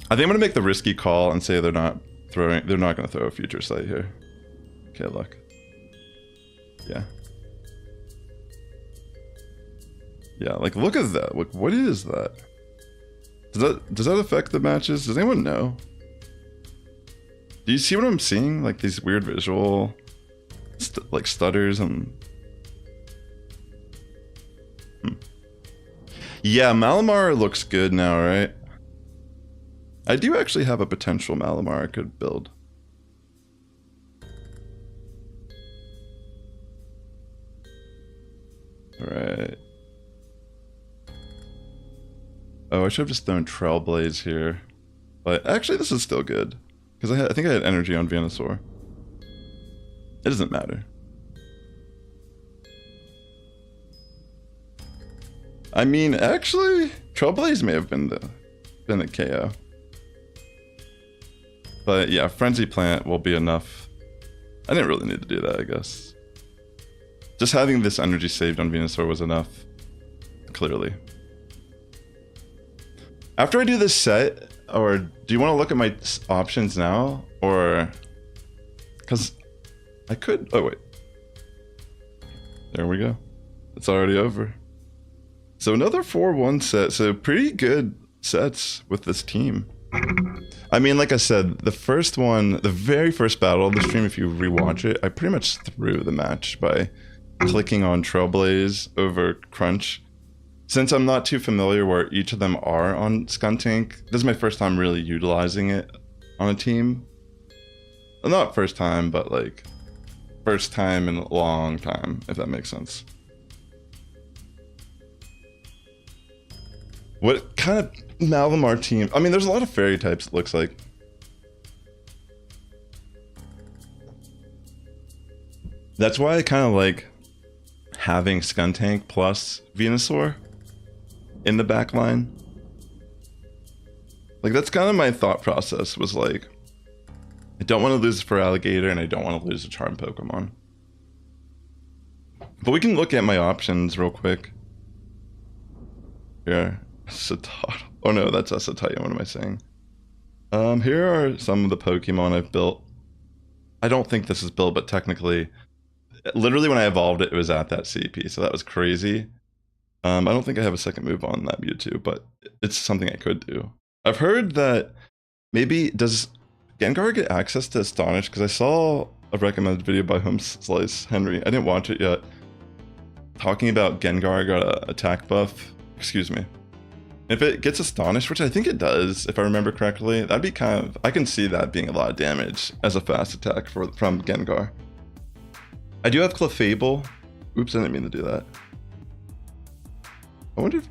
I think I'm gonna make the risky call and say they're not gonna throw a Future Sight here. Okay, luck. Yeah. Yeah, like look at that. Like, what is that? Does that affect the matches? Does anyone know? Do you see what I'm seeing? Like these weird visual like stutters and Yeah, Malamar looks good now, right? I do actually have a potential Malamar I could build. Alright. Oh, I should have just thrown Trailblaze here. But actually this is still good. Because I think I had energy on Venusaur. It doesn't matter. I mean, actually, Trailblaze may have been the KO. But yeah, Frenzy Plant will be enough. I didn't really need to do that, I guess. Just having this energy saved on Venusaur was enough, clearly. After I do this set, or do you want to look at my options now? Or, because I could, oh wait. There we go. It's already over. So another 4-1 set, so pretty good sets with this team. I mean, like I said, the first one, the very first battle of the stream, if you rewatch it, I pretty much threw the match by clicking on Trailblaze over Crunch. Since I'm not too familiar where each of them are on Skuntank, this is my first time really utilizing it on a team. Well, not first time, but like first time in a long time, if that makes sense. What kind of Malamar team? I mean, there's a lot of fairy types, it looks like. That's why I kind of like having Skuntank plus Venusaur in the back line. Like, that's kind of my thought process, was like, I don't want to lose for Alligator and I don't want to lose a Charm Pokemon. But we can look at my options real quick. Here. Oh no, that's Asataya, what am I saying? Here are some of the Pokemon I've built. I don't think this is built, but technically, literally when I evolved it, it was at that CP, so that was crazy. I don't think I have a second move on that Mewtwo, but it's something I could do. I've heard that maybe, does Gengar get access to Astonish? Because I saw a recommended video by Home Slice Henry, I didn't watch it yet, talking about Gengar got an attack buff. Excuse me. If it gets Astonished, which I think it does, if I remember correctly, that'd be kind of, I can see that being a lot of damage as a fast attack from Gengar. I do have Clefable. Oops, I didn't mean to do that. I wonder if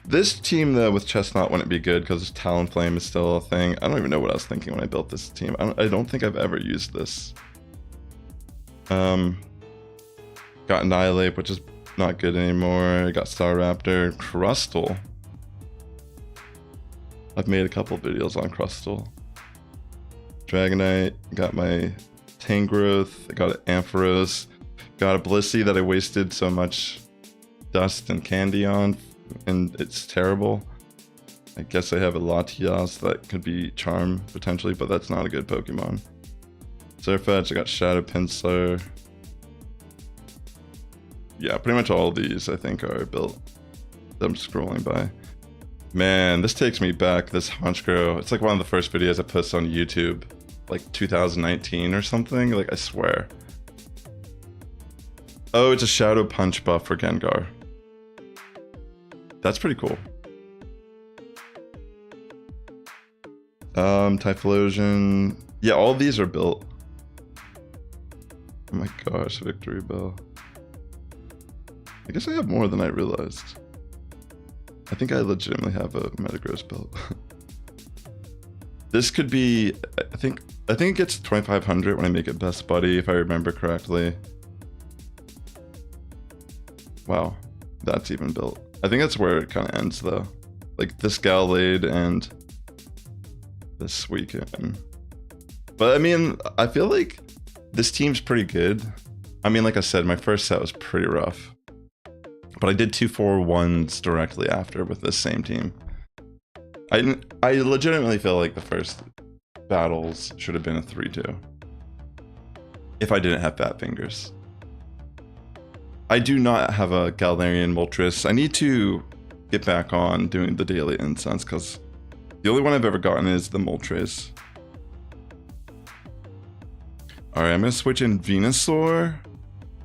this team though with Chestnut wouldn't be good because Talonflame is still a thing. I don't even know what I was thinking when I built this team. I don't think I've ever used this. Got Annihilate, which is not good anymore. Got Staraptor, Crustle. I've made a couple videos on Crustle. Dragonite, got my Tangrowth, I got an Ampharos, got a Blissey that I wasted so much dust and candy on, and it's terrible. I guess I have a Latias that could be Charm potentially, but that's not a good Pokemon. Surfetch, I got Shadow Pinsler. Yeah, pretty much all of these I think are built. I'm scrolling by. Man, this takes me back, this Honchkrow. It's like one of the first videos I posted on YouTube, like 2019 or something, like I swear. Oh, it's a Shadow Punch buff for Gengar. That's pretty cool. Typhlosion. Yeah, all of these are built. Oh my gosh, Victory Bell. I guess I have more than I realized. I think I legitimately have a Metagross built. This could be, I think it gets 2500 when I make it Best Buddy, if I remember correctly. Wow, that's even built. I think that's where it kind of ends though. Like this Gallade and this weekend. But I mean, I feel like this team's pretty good. I mean, like I said, my first set was pretty rough. But I did 2 4-1s directly after with this same team. I legitimately feel like the first battles should have been a 3-2. If I didn't have fat fingers. I do not have a Galarian Moltres. I need to get back on doing the daily incense because the only one I've ever gotten is the Moltres. Alright, I'm going to switch in Venusaur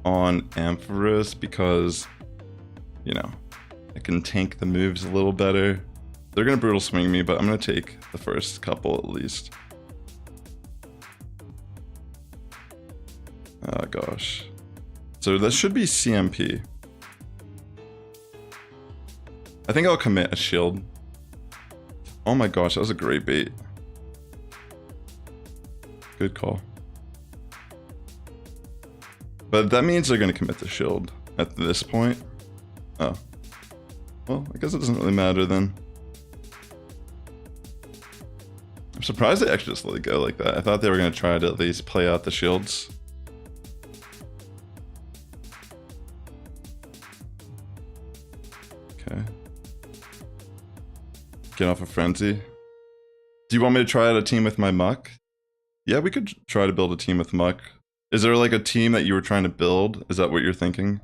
on Ampharos because, you know, I can tank the moves a little better. They're going to Brutal Swing me, but I'm going to take the first couple at least. Oh gosh. So this should be CMP. I think I'll commit a shield. Oh my gosh, that was a great bait. Good call. But that means they're going to commit the shield at this point. Oh. Well, I guess it doesn't really matter then. I'm surprised they actually just let it go like that. I thought they were going to try to at least play out the shields. Get off a frenzy. Do you want me to try out a team with my Muck? Yeah, we could try to build a team with Muck. Is there like a team that you were trying to build? Is that what you're thinking?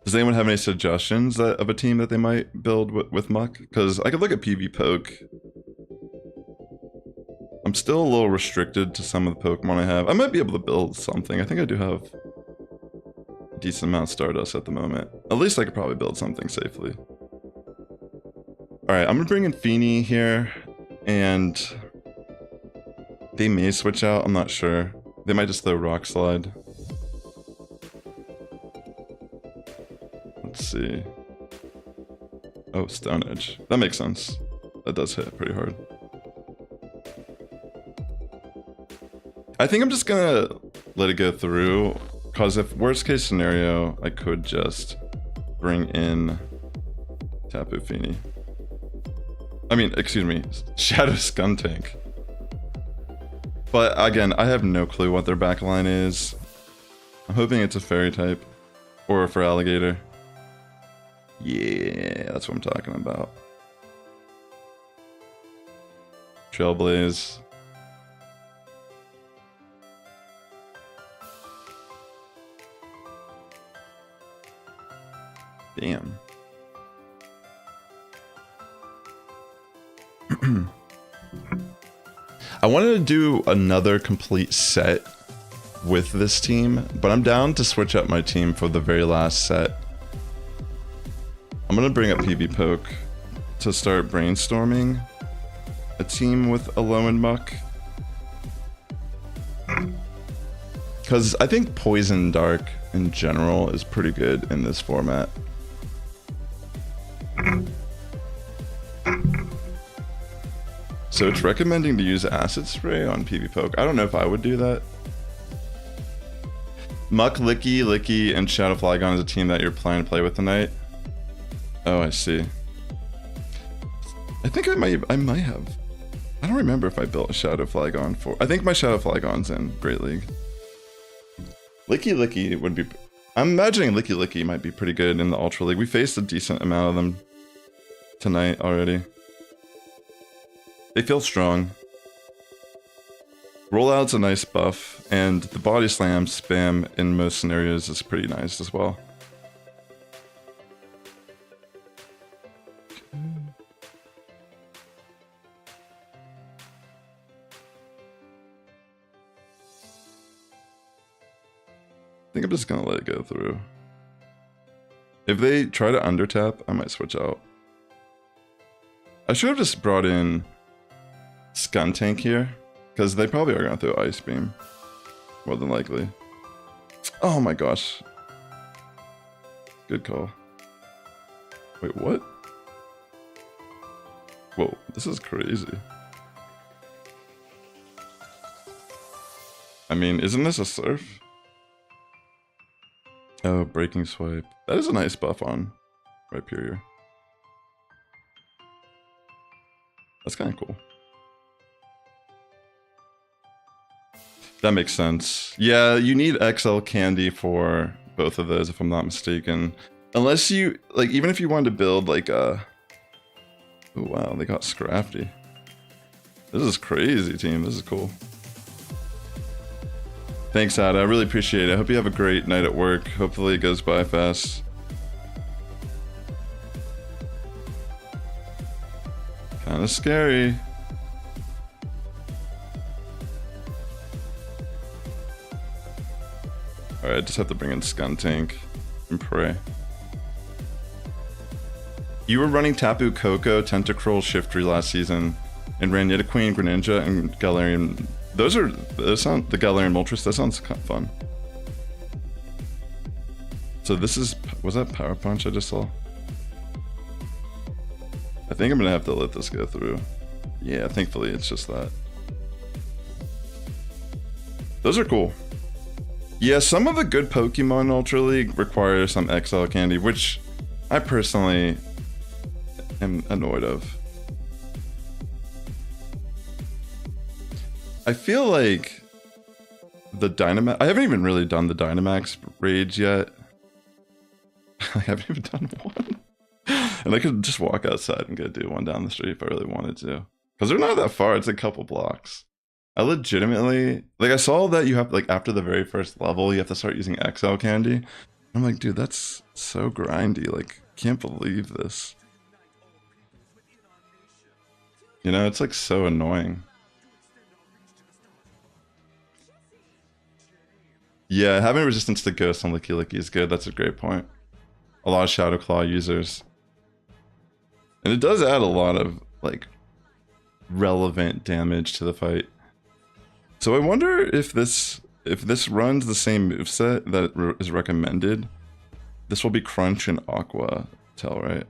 Does anyone have any suggestions of a team that they might build with Muck? Because I could look at PV Poke. I'm still a little restricted to some of the Pokemon I have. I might be able to build something. I think I do have a decent amount of Stardust at the moment. At least I could probably build something safely. Alright, I'm gonna bring in Feeny here, and they may switch out, I'm not sure. They might just throw Rock Slide. Let's see. Oh, Stone Edge. That makes sense. That does hit pretty hard. I think I'm just gonna let it go through, because if worst case scenario, I could just bring in Tapu Fini. I mean, excuse me, Shadow Skuntank. But again, I have no clue what their backline is. I'm hoping it's a fairy type, or for alligator. Yeah, that's what I'm talking about. Trailblaze. Damn. I wanted to do another complete set with this team, but I'm down to switch up my team for the very last set. I'm gonna bring up PV Poke to start brainstorming a team with Alolan and Muck. Because I think Poison Dark in general is pretty good in this format. So it's recommending to use Acid Spray on PV Poke. I don't know if I would do that. Muck, Licky, and Shadow Flygon is a team that you're planning to play with tonight. Oh, I see. I think I might have. I don't remember if I built a Shadow Flygon for. I think my Shadow Flygon's in Great League. Licky would be. I'm imagining Licky might be pretty good in the Ultra League. We faced a decent amount of them tonight already. They feel strong. Rollout's a nice buff, and the Body Slam spam in most scenarios is pretty nice as well. I think I'm just gonna let it go through. If they try to undertap, I might switch out. I should have just brought in Skuntank here, because they probably are gonna throw Ice Beam, more than likely. Oh my gosh. Good call. Wait, what? Whoa, this is crazy. I mean, isn't this a Surf? Oh, Breaking Swipe. That is a nice buff on Rhyperior. That's kind of cool. That makes sense. Yeah, you need XL Candy for both of those, if I'm not mistaken. Unless you, like, even if you wanted to build, like, a... Oh, wow, they got Scrafty. This is crazy, team. This is cool. Thanks, Ada. I really appreciate it. I hope you have a great night at work. Hopefully it goes by fast. Kind of scary. Alright, just have to bring in Skuntank and pray. You were running Tapu Koko, Tentacruel, Shiftry last season, and ran Nidoqueen, Greninja, and Galarian. Those sound, the Galarian Moltres, that sounds kind of fun. So this is, was that Power Punch I just saw? I think I'm gonna have to let this go through. Yeah, thankfully it's just that. Those are cool. Yeah, some of the good Pokemon Ultra League require some XL candy, which I personally am annoyed of. I feel like the Dynamax... I haven't even really done the Dynamax raids yet. I haven't even done one. And And I could just walk outside and go do one down the street if I really wanted to. Because they're not that far, it's a couple blocks. I legitimately, like I saw that you have, like after the very first level, you have to start using XL candy. I'm like, dude, that's so grindy, like, can't believe this. You know, it's like so annoying. Yeah, having resistance to Ghost on Licky Licky is good, that's a great point. A lot of Shadow Claw users. And it does add a lot of, like, relevant damage to the fight. So I wonder if this runs the same moveset that is recommended. This will be Crunch and Aqua Tail, right?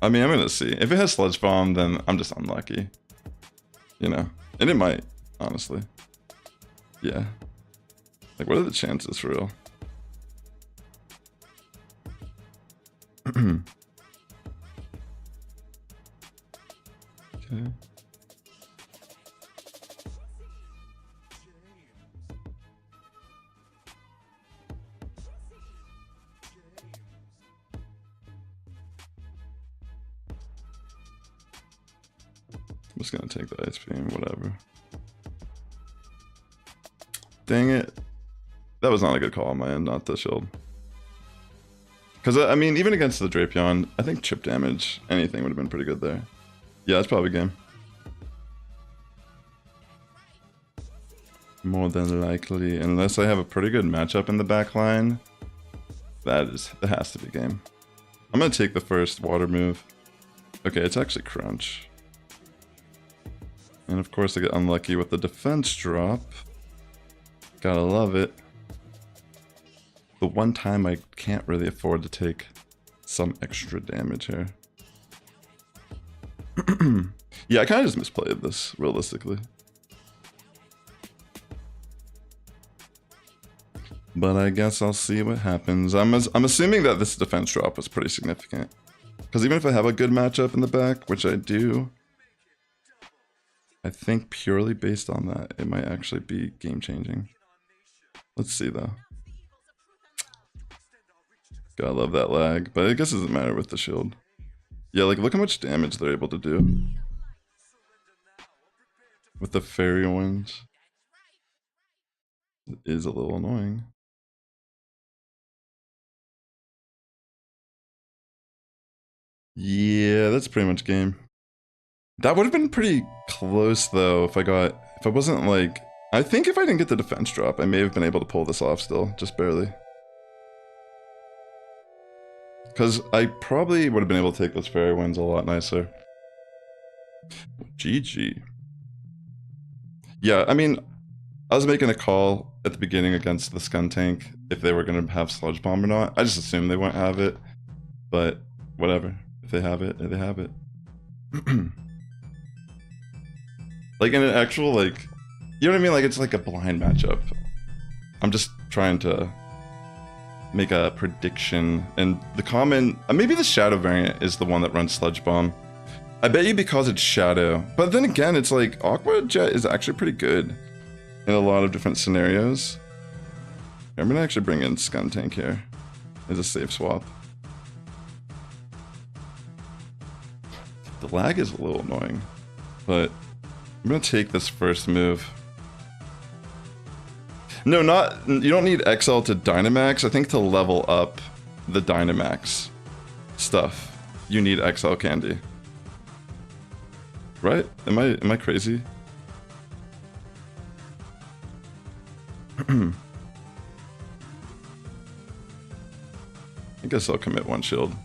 I mean, I'm gonna see. If it has Sludge Bomb, then I'm just unlucky. You know? And it might, honestly. Yeah. Like, what are the chances for real? Okay. I'm just gonna take the Ice Beam, whatever. Dang it. That was not a good call on my end, not the shield. Because, I mean, even against the Drapion, I think chip damage, anything would have been pretty good there. Yeah, it's probably game. More than likely, unless I have a pretty good matchup in the back line, that has to be game. I'm gonna take the first water move. Okay, it's actually Crunch. And of course I get unlucky with the defense drop. Gotta love it. The one time I can't really afford to take some extra damage here. Yeah, I kind of just misplayed this, realistically. But I guess I'll see what happens. I'm assuming that this defense drop was pretty significant. Because even if I have a good matchup in the back, which I do, I think purely based on that, it might actually be game-changing. Let's see, though. Gotta love that lag, but I guess it doesn't matter with the shield. Yeah, like, look how much damage they're able to do. With the Fairy Wind. It is a little annoying. Yeah, that's pretty much game. That would have been pretty close, though, if I wasn't, like... I think if I didn't get the defense drop, I may have been able to pull this off still, just barely. Because I probably would have been able to take those Fairy Winds a lot nicer. GG. Yeah, I mean, I was making a call at the beginning against the Skuntank if they were going to have Sludge Bomb or not. I just assumed they wouldn't have it, but whatever. If they have it, they have it. Like in an actual, like, you know what I mean? Like it's like a blind matchup. I'm just trying to make a prediction, and the common, maybe the Shadow variant is the one that runs Sludge Bomb. I bet you because it's Shadow, but then again, it's like Aqua Jet is actually pretty good in a lot of different scenarios. I'm gonna actually bring in Skuntank here as a safe swap. The lag is a little annoying, but I'm gonna take this first move. No, you don't need XL to Dynamax. I think to level up the Dynamax stuff, you need XL candy. Right? Am I crazy? I guess I'll commit one shield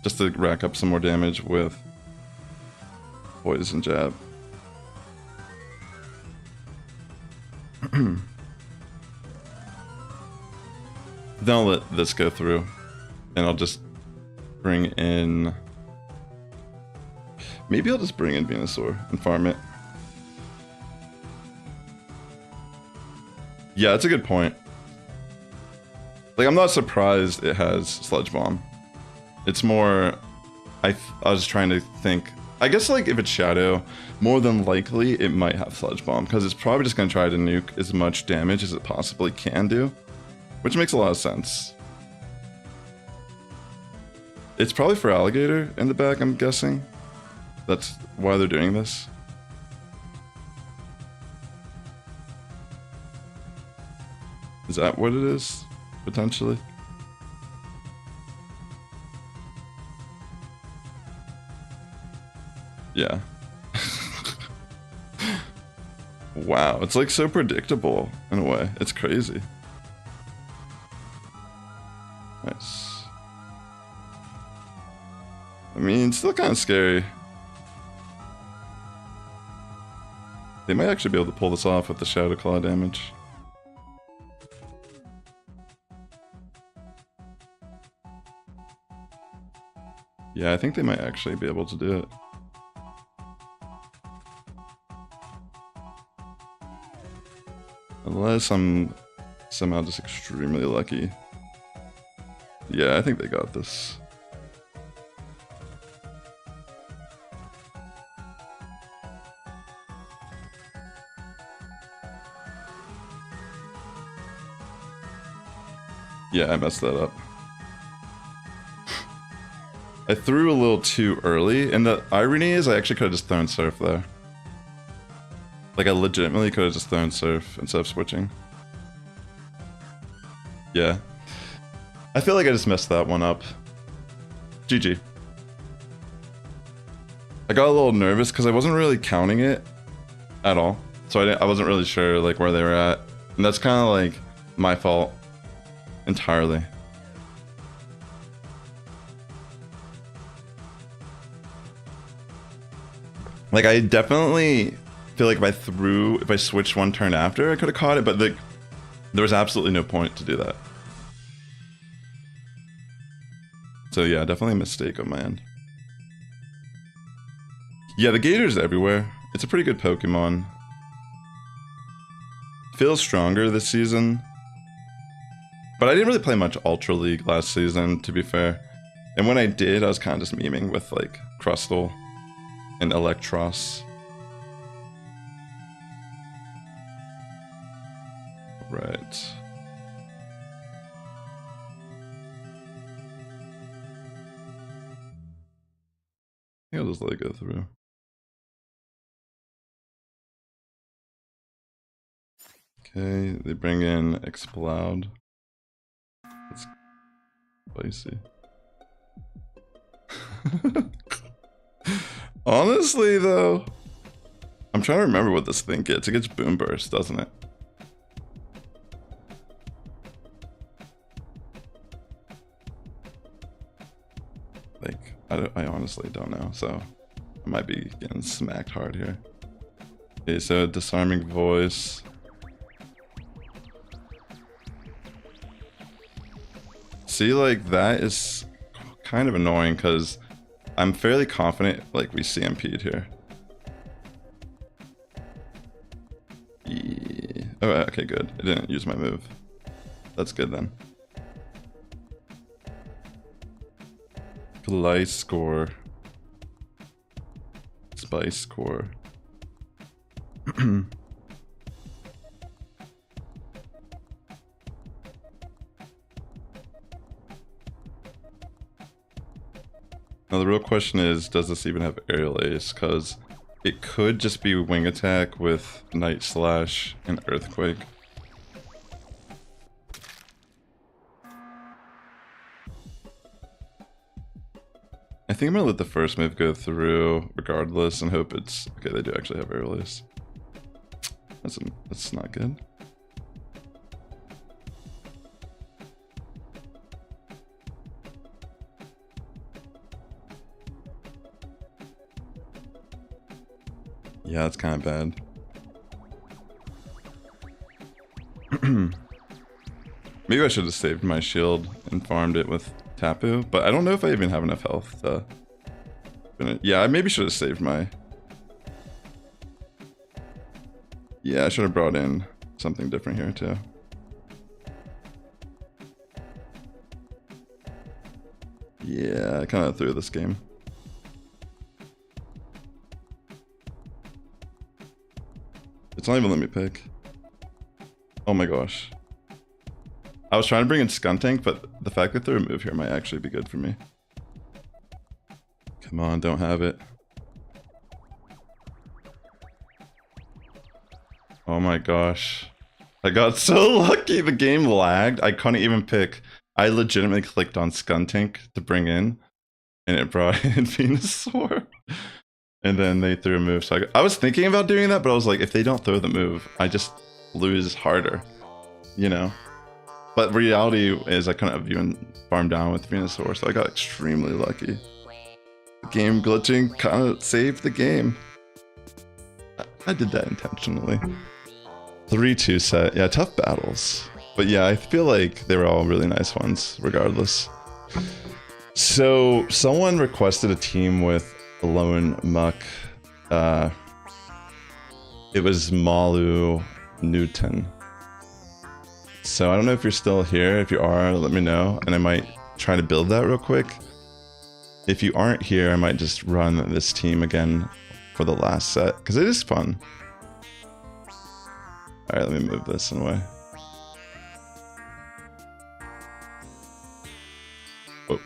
just to rack up some more damage with Poison Jab. Then I'll let this go through, and I'll just bring in... Maybe I'll just bring in Venusaur and farm it. Yeah, that's a good point. Like, I'm not surprised it has Sludge Bomb. It's more... I was trying to think... I guess, like, if it's Shadow, more than likely it might have Sludge Bomb, because it's probably just going to try to nuke as much damage as it possibly can do. Which makes a lot of sense. It's probably for alligator in the back, I'm guessing. That's why they're doing this. Is that what it is? Potentially? Yeah. Wow, it's like so predictable in a way. It's crazy. Nice. I mean, still kind of scary. They might actually be able to pull this off with the Shadow Claw damage. Yeah, I think they might actually be able to do it. Unless I'm somehow just extremely lucky. Yeah, I think they got this. Yeah, I messed that up. I threw a little too early, and the irony is I actually could have just thrown Surf there. Like, I legitimately could have just thrown Surf instead of switching. Yeah. I feel like I just messed that one up. GG. I got a little nervous because I wasn't really counting it at all. So I wasn't really sure, like, where they were at. And that's kind of, like, my fault entirely. Like, I definitely feel like if I switched one turn after, I could have caught it, but there was absolutely no point to do that. So yeah, definitely a mistake on my end. Yeah, the Gator's everywhere. It's a pretty good Pokemon. Feels stronger this season. But I didn't really play much Ultra League last season, to be fair. And when I did, I was kind of just memeing with, like, Crustle and Electros. Right. I think I'll just let it go through. Okay, they bring in Explode. That's spicy. Honestly, though, I'm trying to remember what this thing gets. It gets Boom Burst, doesn't it? Like, I honestly don't know, so I might be getting smacked hard here. Okay, so Disarming Voice. See, like, that is kind of annoying because I'm fairly confident, like, we CMP'd here. Yeah. Oh, okay, good. I didn't use my move. That's good then. Lice score. Spice score. Now the real question is, does this even have Aerial Ace? Because it could just be Wing Attack with Night Slash and Earthquake. I think I'm gonna let the first move go through regardless and hope it's... Okay, they do actually have Aerial Ace. That's not good. Yeah, that's kind of bad. Maybe I should have saved my shield and farmed it with Tapu, but I don't know if I even have enough health to... Yeah, I maybe should have saved my... Yeah, I should have brought in something different here too. Yeah, I kind of threw this game. It's not even letting me pick. Oh my gosh. I was trying to bring in Skuntank, but the fact that they remove here might actually be good for me. Come on, don't have it. Oh my gosh. I got so lucky, the game lagged. I couldn't even pick. I legitimately clicked on Skuntank to bring in, and it brought in Venusaur. And then they threw a move, so I was thinking about doing that, but I was like, if they don't throw the move, I just lose harder, you know? But reality is I couldn't have even farmed down with Venusaur, so I got extremely lucky. The game glitching kind of saved the game. I did that intentionally. 3-2 set. Yeah, tough battles. But yeah, I feel like they were all really nice ones, regardless. So, someone requested a team with Lone Muck. It was Malu Newton. So, I don't know if you're still here. If you are, let me know, and I might try to build that real quick. If you aren't here, I might just run this team again for the last set, because it is fun. Alright, let me move this in a way. Oh.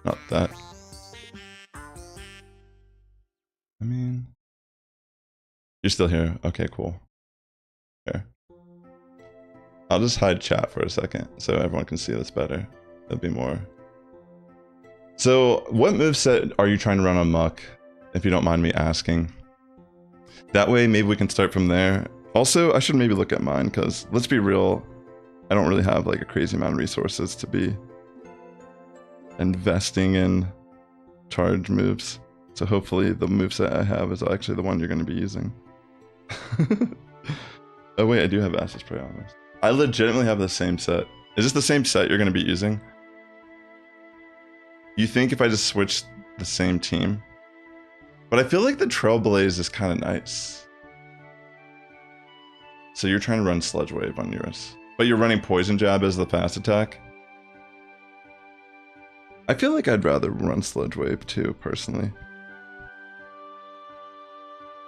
Not that. I mean... You're still here. Okay, cool. Here. I'll just hide chat for a second, so everyone can see this better. That'd be more... So, what moveset are you trying to run on Muck? If you don't mind me asking. That way, maybe we can start from there. Also, I should maybe look at mine, because let's be real, I don't really have like a crazy amount of resources to be investing in charge moves. So hopefully the moveset I have is actually the one you're going to be using. Oh wait, I do have Acid Spray on this. I legitimately have the same set. Is this the same set you're going to be using? You think if I just switched the same team? But I feel like the Trailblaze is kind of nice. So you're trying to run Sludge Wave on yours. But you're running Poison Jab as the fast attack? I feel like I'd rather run Sludge Wave too, personally.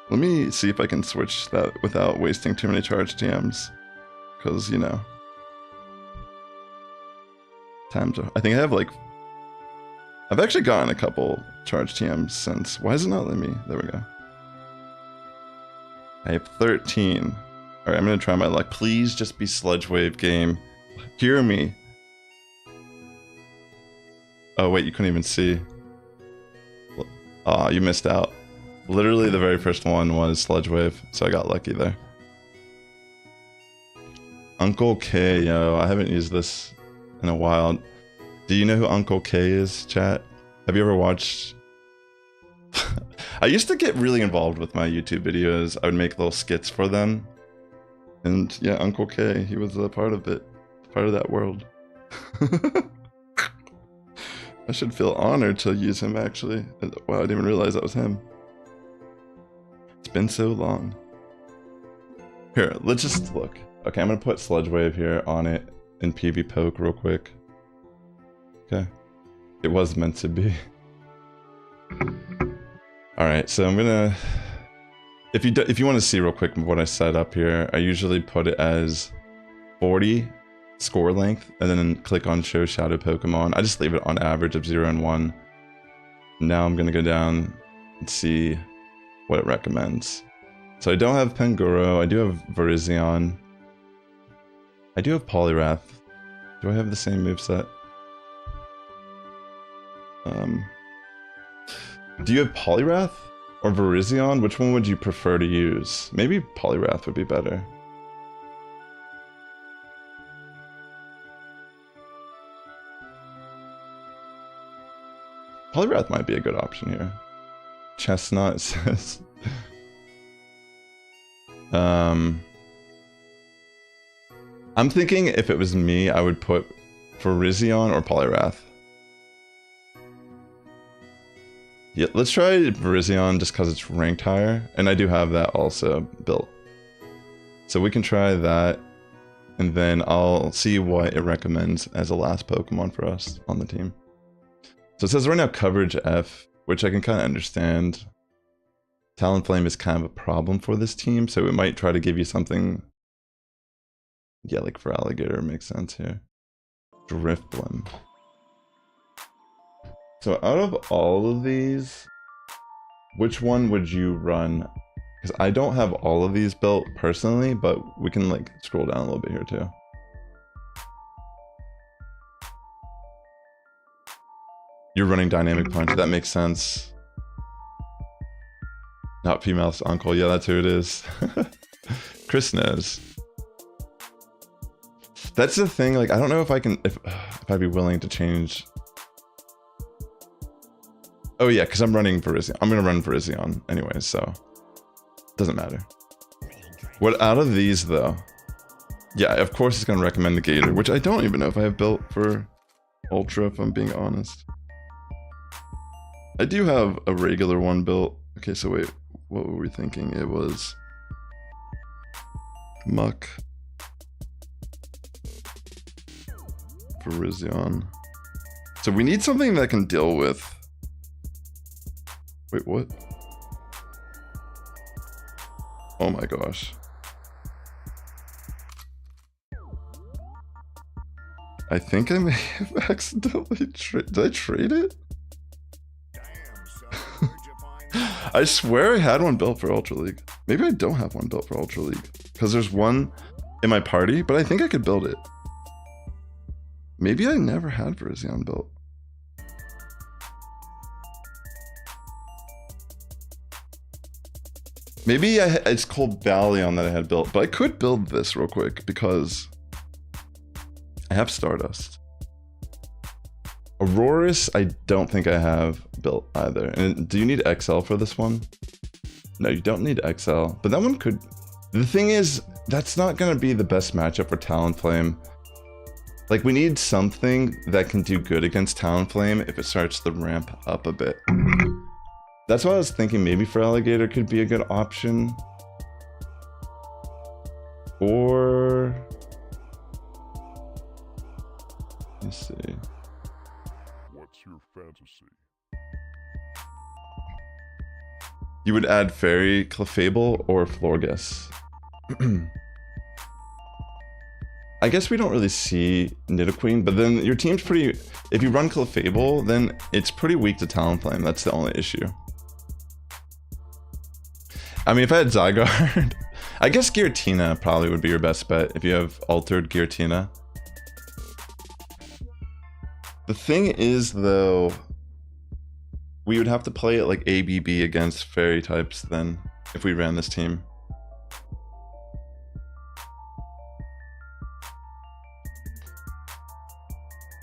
Let me see if I can switch that without wasting too many charge TMs. Because, you know. Times are... I think I have like... I've actually gotten a couple charge TMs since... Why is it not letting me? There we go. I have 13. Alright, I'm gonna try my luck. Please just be Sludge Wave game. Hear me. Oh wait, you couldn't even see. Aw, you missed out. Literally the very first one was Sludge Wave, so I got lucky there. Uncle K, yo, I haven't used this in a while. Do you know who Uncle K is, chat? Have you ever watched... I used to get really involved with my YouTube videos. I would make little skits for them. And yeah, Uncle K, he was a part of it. Part of that world. I should feel honored to use him, actually. Wow, I didn't even realize that was him. It's been so long. Here, let's just look. Okay, I'm gonna put Sludge Wave here on it in PV Poke real quick. Okay. It was meant to be. Alright, so I'm gonna... If you want to see real quick what I set up here, I usually put it as 40 score length, and then click on Show Shadow Pokemon. I just leave it on average of 0 and 1. Now I'm gonna go down and see what it recommends. So I don't have Pangoro, I do have Virizion. I do have Poliwrath. Do I have the same moveset? Do you have Poliwrath? Or Virizion? Which one would you prefer to use? Maybe Poliwrath would be better. Poliwrath might be a good option here. Chestnut says. I'm thinking if it was me, I would put Virizion or Poliwrath. Yeah, let's try Virizion just because it's ranked higher, and I do have that also built. So we can try that, and then I'll see what it recommends as a last Pokemon for us on the team. So it says right now coverage F, which I can kind of understand. Talonflame is kind of a problem for this team, so it might try to give you something... Yeah, like for Alligator makes sense here. Drifblim. So out of all of these, which one would you run? Because I don't have all of these built personally, but we can like scroll down a little bit here too. You're running Dynamic Punch, that makes sense. Not female's uncle, yeah, that's who it is. Chris knows. That's the thing, like I don't know if I can, if I'd be willing to change. Oh yeah, because I'm running Virizion. I'm gonna run Virizion anyway, so doesn't matter. What out of these though? Yeah, of course it's gonna recommend the Gator, which I don't even know if I have built for Ultra, if I'm being honest. I do have a regular one built. Okay, so wait, what were we thinking? It was Muck, Virizion. So we need something that can deal with. Wait, what? Oh my gosh. I think I may have accidentally did I trade it? I swear I had one built for Ultra League. Maybe I don't have one built for Ultra League. Because there's one in my party, but I think I could build it. Maybe I never had Virizion built. Maybe it's called Ballion that I had built, but I could build this real quick because I have Stardust. Aurorus, I don't think I have built either. And do you need XL for this one? No, you don't need XL, but that one could. The thing is, that's not going to be the best matchup for Talonflame. Like, we need something that can do good against Talonflame if it starts to ramp up a bit. That's why I was thinking maybe for Alligator could be a good option. Or... let's see. What's your fantasy? You would add Fairy, Clefable, or Florges. I guess we don't really see Nidoqueen, but then your team's pretty... If you run Clefable, then it's pretty weak to Talonflame. That's the only issue. I mean, if I had Zygarde, I guess Giratina probably would be your best bet if you have altered Giratina. The thing is, though, we would have to play it like ABB against Fairy types then, if we ran this team.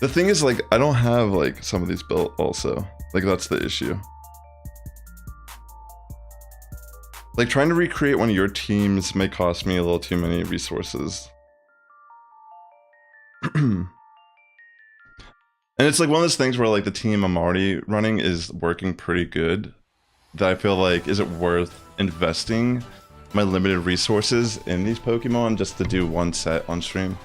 The thing is, like, I don't have, like, some of these built also. Like, that's the issue. Like, trying to recreate one of your teams may cost me a little too many resources. And it's like one of those things where like the team I'm already running is working pretty good, that I feel like, is it worth investing my limited resources in these Pokemon just to do one set on stream?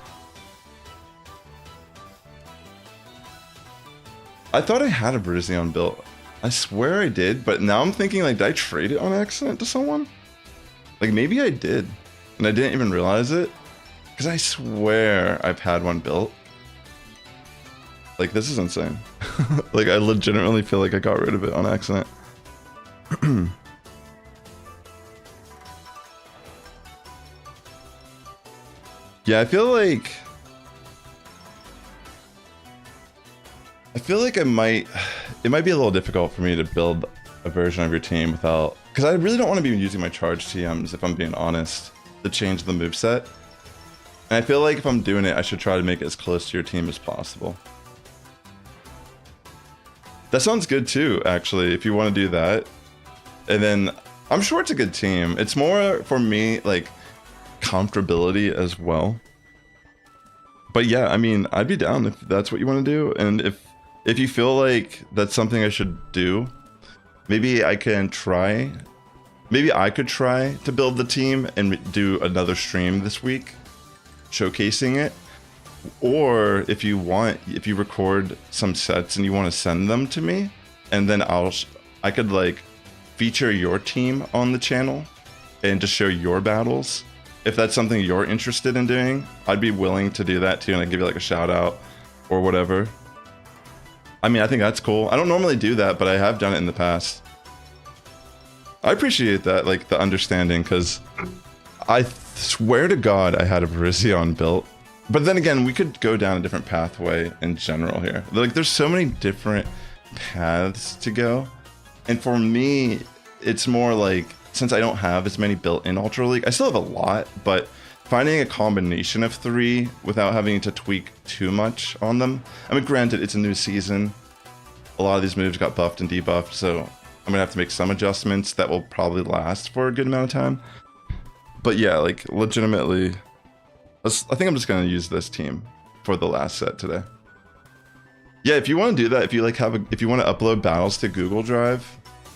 I thought I had a Virizion built. I swear I did, but now I'm thinking, like, did I trade it on accident to someone? Like, maybe I did, and I didn't even realize it. Because I swear I've had one built. Like, this is insane. Like, I legitimately feel like I got rid of it on accident. Yeah, I feel like it might be a little difficult for me to build a version of your team without, because I really don't want to be using my charge TMs, if I'm being honest, to change the moveset. And I feel like if I'm doing it, I should try to make it as close to your team as possible. That sounds good too, actually, if you want to do that. And then, I'm sure it's a good team. It's more, for me, like, comfortability as well. But yeah, I mean, I'd be down if that's what you want to do. And if you feel like that's something I should do, maybe I could try to build the team and do another stream this week showcasing it. Or if you record some sets and you want to send them to me, and then I could like feature your team on the channel and just show your battles. If that's something you're interested in doing, I'd be willing to do that too, and I'd give you like a shout out or whatever. I mean, I think that's cool. I don't normally do that, but I have done it in the past. I appreciate that, like, the understanding, because I swear to God I had a Virizion built. But then again, we could go down a different pathway in general here. Like, there's so many different paths to go. And for me, it's more like, since I don't have as many built in Ultra League, I still have a lot, but finding a combination of 3 without having to tweak too much on them. I mean, granted, it's a new season. A lot of these moves got buffed and debuffed, so I'm gonna have to make some adjustments that will probably last for a good amount of time. But yeah, like, legitimately, I think I'm just gonna use this team for the last set today. Yeah, if you want to do that, if you like if you want to upload battles to Google Drive,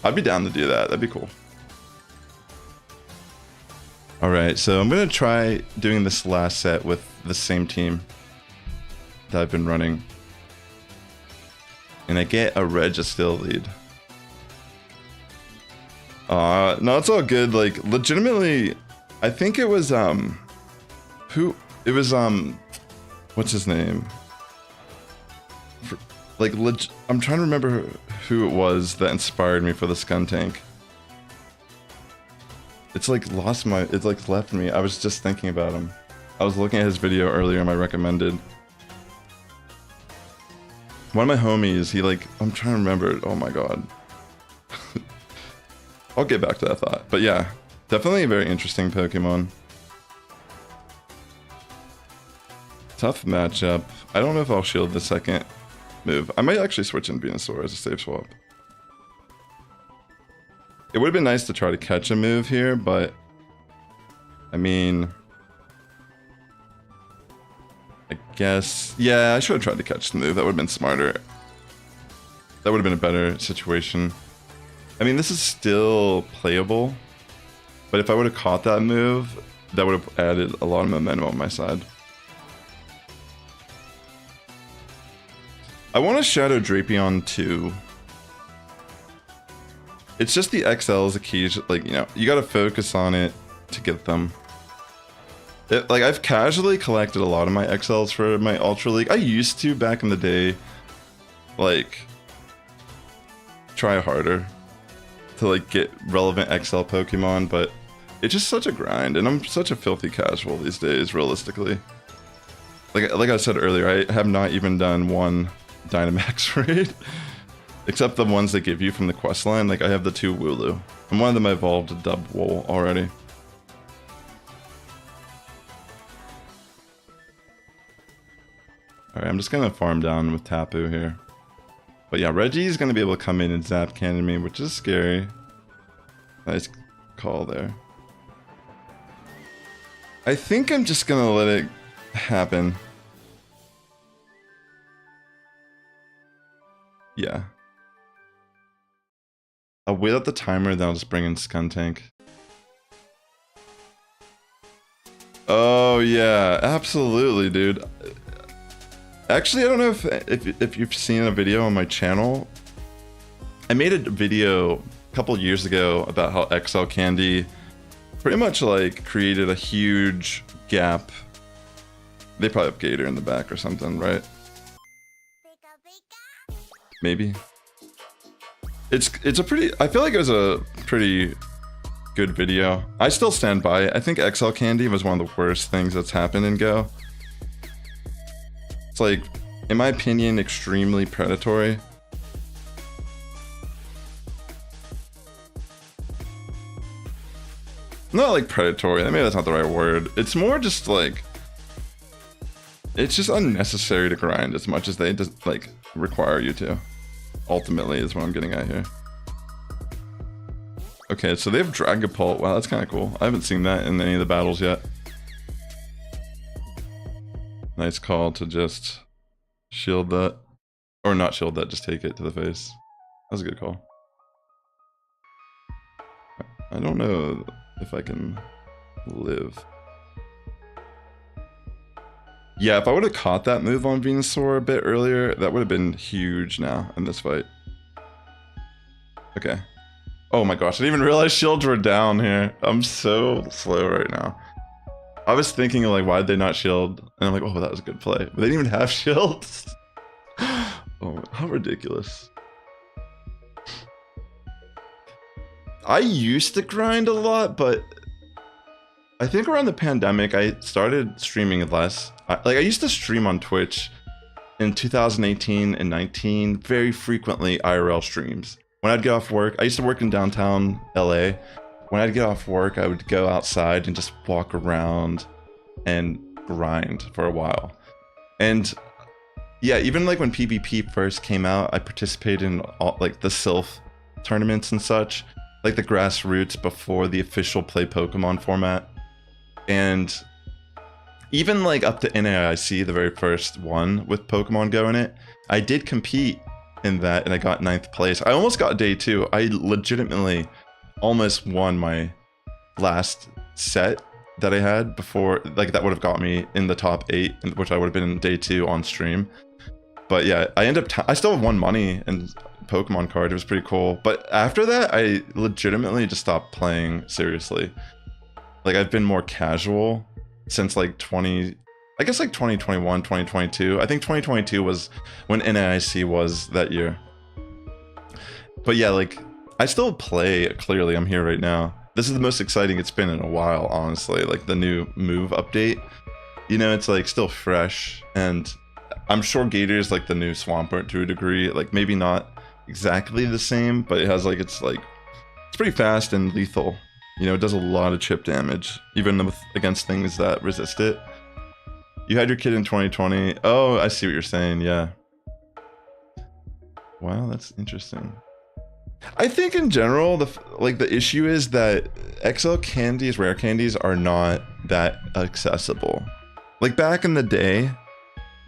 I'd be down to do that. That'd be cool. All right, so I'm gonna try doing this last set with the same team that I've been running, and I get a Registil lead. No, it's all good. Like, legitimately, I think it was what's his name? Like, I'm trying to remember who it was that inspired me for the Skuntank. It's like it's like left me. I was just thinking about him. I was looking at his video earlier in my recommended. One of my homies, he like, I'm trying to remember it. Oh my God. I'll get back to that thought. But yeah, definitely a very interesting Pokemon. Tough matchup. I don't know if I'll shield the second move. I might actually switch in Venusaur as a safe swap. It would have been nice to try to catch a move here, but I mean, I guess, yeah, I should have tried to catch the move. That would have been smarter. That would have been a better situation. I mean, this is still playable, but if I would have caught that move, that would have added a lot of momentum on my side. I want a Shadow Drapion too. It's just the XL is a key, like, you know, you gotta focus on it to get them. Like, I've casually collected a lot of my XLs for my Ultra League. I used to back in the day, like, try harder to, like, get relevant XL Pokemon, but it's just such a grind, and I'm such a filthy casual these days, realistically. Like I said earlier, I have not even done one Dynamax raid. Except the ones they give you from the quest line. Like, I have the 2 Wooloo. And one of them I evolved a Dubwool already. Alright, I'm just gonna farm down with Tapu here. But yeah, Reggie's gonna be able to come in and zap cannon me, which is scary. Nice call there. I think I'm just gonna let it happen. Yeah. I'll wait out the timer, then I'll just bring in Skuntank. Oh yeah, absolutely, dude. Actually, I don't know if you've seen a video on my channel. I made a video a couple years ago about how XL Candy pretty much like created a huge gap. They probably have Gator in the back or something, right? Maybe. It's a pretty, I feel like it was a pretty good video. I still stand by it. I think XL Candy was one of the worst things that's happened in Go. It's like, in my opinion, extremely predatory. Not like predatory, maybe that's not the right word. It's more just like, it's just unnecessary to grind as much as they just like require you to. Ultimately is what I'm getting at here. Okay, so they have Dragapult. Wow, that's kind of cool. I haven't seen that in any of the battles yet. Nice call to just shield that. Or not shield that, just take it to the face. That was a good call. I don't know if I can live. Yeah, if I would have caught that move on Venusaur a bit earlier, that would have been huge now in this fight. Okay. Oh my gosh, I didn't even realize shields were down here. I'm so slow right now. I was thinking like, why did they not shield? And I'm like, oh, that was a good play. But they didn't even have shields. Oh, how ridiculous. I used to grind a lot, but I think around the pandemic, I started streaming less. I used to stream on Twitch in 2018 and 19, very frequently IRL streams. When I'd get off work, I used to work in downtown LA. When I'd get off work, I would go outside and just walk around and grind for a while. And yeah, even like when PvP first came out, I participated in all, like the Sylph tournaments and such, like the grassroots before the official Play Pokemon format. And even like up to NAIC, the very first one with Pokemon Go in it, I did compete in that and I got 9th place. I almost got day 2. I legitimately almost won my last set that I had before, like that would have got me in the top 8, which I would have been in day 2 on stream. But yeah, I ended up, I still won money and Pokemon card. It was pretty cool. But after that, I legitimately just stopped playing seriously. Like I've been more casual since like 2021, 2022. I think 2022 was when NAIC was that year. But yeah, like I still play. Clearly, I'm here right now. This is the most exciting it's been in a while, honestly. Like the new move update, you know, it's like still fresh, and I'm sure Gator's like the new Swampert to a degree. Like maybe not exactly the same, but it has like it's pretty fast and lethal. You know, it does a lot of chip damage, even against things that resist it. You had your kid in 2020. Oh, I see what you're saying. Yeah. Wow, that's interesting. I think in general, the issue is that XL candies, rare candies, are not that accessible. Like back in the day,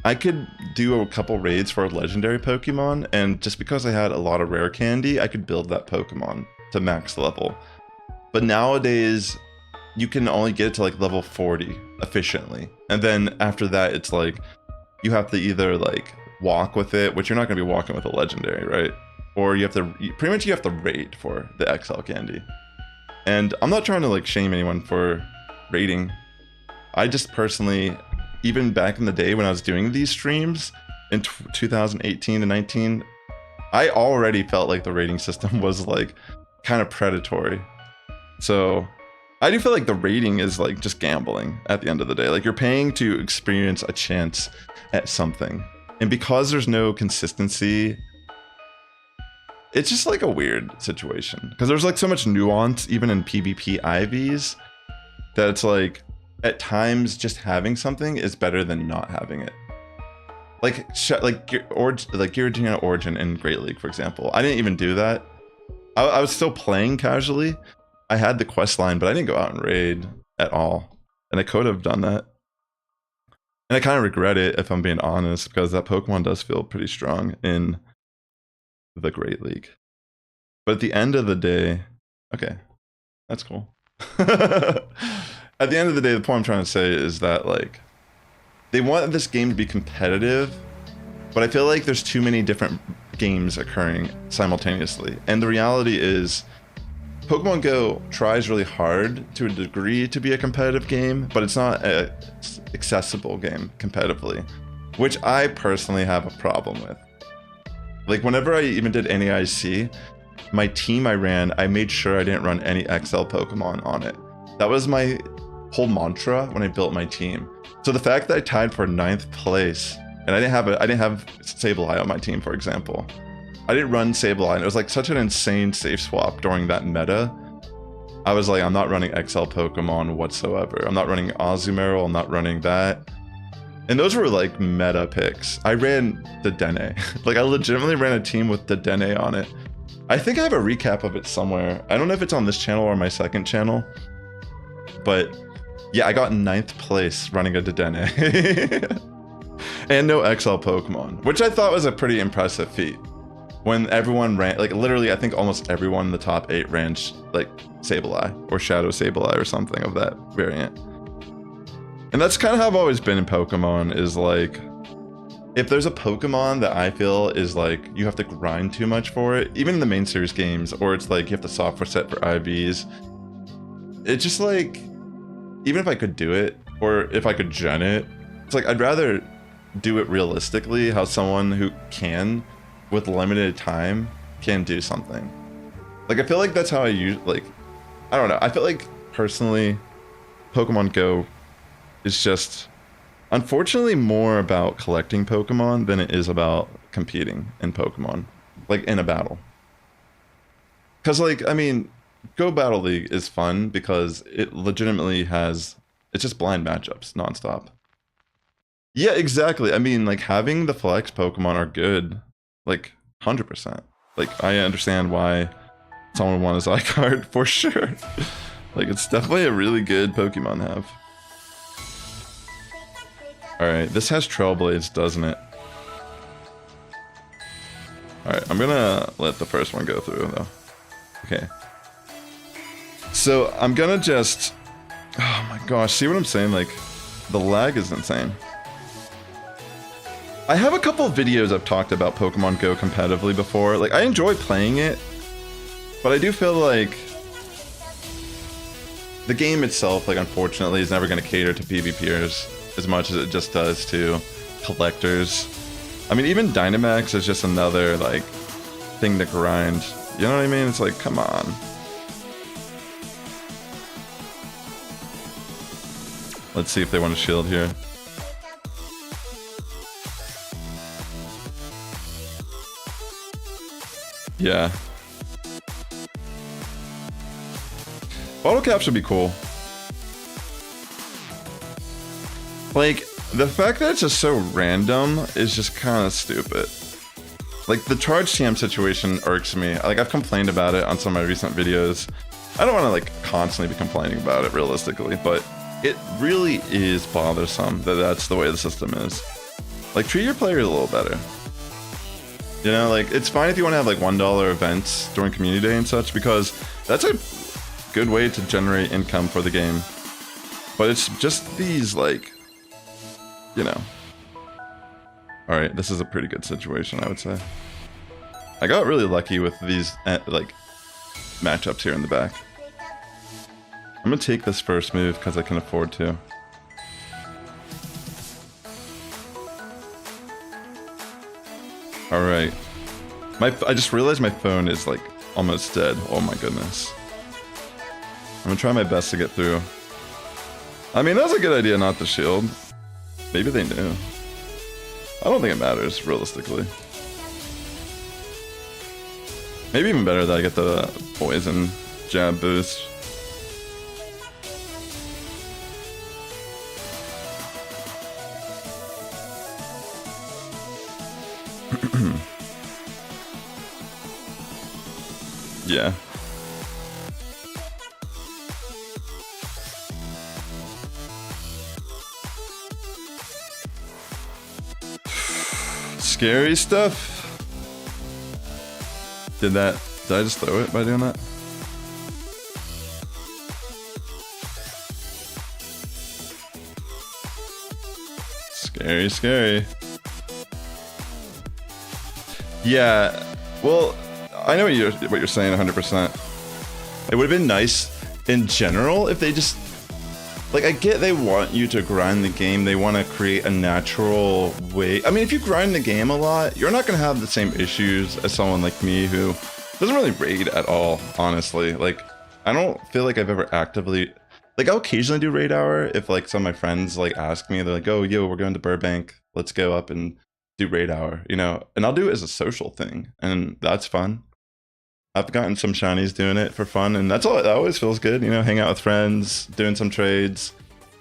I could do a couple raids for a legendary Pokemon, and just because I had a lot of rare candy, I could build that Pokemon to max level. But nowadays, you can only get it to like level 40 efficiently. And then after that, it's like, you have to either like walk with it, which you're not gonna be walking with a legendary, right? Or you have to, pretty much you have to raid for the XL candy. And I'm not trying to like shame anyone for raiding. I just personally, even back in the day when I was doing these streams in 2018 and 19, I already felt like the rating system was like kind of predatory. So I do feel like the rating is like just gambling at the end of the day. Like you're paying to experience a chance at something. And because there's no consistency, it's just like a weird situation. Because there's like so much nuance even in PvP IVs that it's like at times just having something is better than not having it. Like Giratina Origin in Great League, for example. I didn't even do that. I was still playing casually. I had the quest line, but I didn't go out and raid at all. And I could have done that. And I kind of regret it, if I'm being honest, because that Pokemon does feel pretty strong in the Great League. But at the end of the day, okay, that's cool. At the end of the day, the point I'm trying to say is that like they want this game to be competitive, but I feel like there's too many different games occurring simultaneously. And the reality is Pokemon Go tries really hard to a degree to be a competitive game, but it's not an accessible game competitively, which I personally have a problem with. Like whenever I even did NAIC, my team I ran, I made sure I didn't run any XL Pokemon on it. That was my whole mantra when I built my team. So the fact that I tied for 9th place, and I didn't have Sableye on my team, for example. I didn't run Sableye, and it was like such an insane safe swap during that meta. I was like, I'm not running XL Pokemon whatsoever. I'm not running Azumarill, I'm not running that. And those were like meta picks. I ran Dedenne. Like I legitimately ran a team with Dedenne on it. I think I have a recap of it somewhere. I don't know if it's on this channel or my second channel. But yeah, I got 9th place running a Dedenne. And no XL Pokemon, which I thought was a pretty impressive feat. When everyone ran, like literally, I think almost everyone in the top 8 ran like Sableye or Shadow Sableye or something of that variant. And that's kind of how I've always been in Pokemon, is like, if there's a Pokemon that I feel is like, you have to grind too much for it, even in the main series games, or it's like you have to software set for IVs, it's just like, even if I could do it, or if I could gen it, it's like, I'd rather do it realistically, how someone who can, with limited time, can do something. Like, I feel like that's how I use, like, I don't know. I feel like, personally, Pokemon Go is just, unfortunately, more about collecting Pokemon than it is about competing in Pokemon, like, in a battle. Because, like, I mean, Go Battle League is fun because it legitimately has, it's just blind matchups nonstop. Yeah, exactly. I mean, like, having the flex Pokemon are good, like, 100%. Like, I understand why someone would want his iCard for sure. Like, it's definitely a really good Pokemon to have. Alright, this has Trailblades, doesn't it? Alright, I'm gonna let the first one go through, though. Okay. So, I'm gonna just... Oh my gosh, see what I'm saying? Like, the lag is insane. I have a couple of videos I've talked about Pokemon Go competitively before. Like, I enjoy playing it, but I do feel like the game itself, like, unfortunately, is never going to cater to PvPers as much as it just does to collectors. I mean, even Dynamax is just another, like, thing to grind. You know what I mean? It's like, come on. Let's see if they want a shield here. Yeah. Bottle cap should be cool. Like, the fact that it's just so random is just kind of stupid. Like, the charge TM situation irks me. Like, I've complained about it on some of my recent videos. I don't want to, like, constantly be complaining about it realistically, but it really is bothersome that that's the way the system is. Like, treat your players a little better. You know, like, it's fine if you want to have, like, $1 events during community day and such, because that's a good way to generate income for the game. But it's just these, like, you know. Alright, this is a pretty good situation, I would say. I got really lucky with these, like, matchups here in the back. I'm gonna take this first move because I can afford to. Alright. I just realized my phone is, like, almost dead. Oh my goodness. I'm gonna try my best to get through. I mean, that's a good idea not to shield. Maybe they knew. I don't think it matters, realistically. Maybe even better that I get the poison jab boost. Yeah. Scary stuff. Did I just throw it by doing that? Scary, scary. Yeah, well, I know what you're saying 100%. It would have been nice in general if they just, like, I get they want you to grind the game, they want to create a natural way. I mean, if you grind the game a lot, you're not going to have the same issues as someone like me who doesn't really raid at all, honestly. Like, I don't feel like I've ever actively, like, I'll occasionally do raid hour if, like, some of my friends, like, ask me, they're like, oh, yo, we're going to Burbank, let's go up and do raid hour, you know, and I'll do it as a social thing, and that's fun. I've gotten some shinies doing it for fun, and that's all. It always feels good, you know, hang out with friends, doing some trades,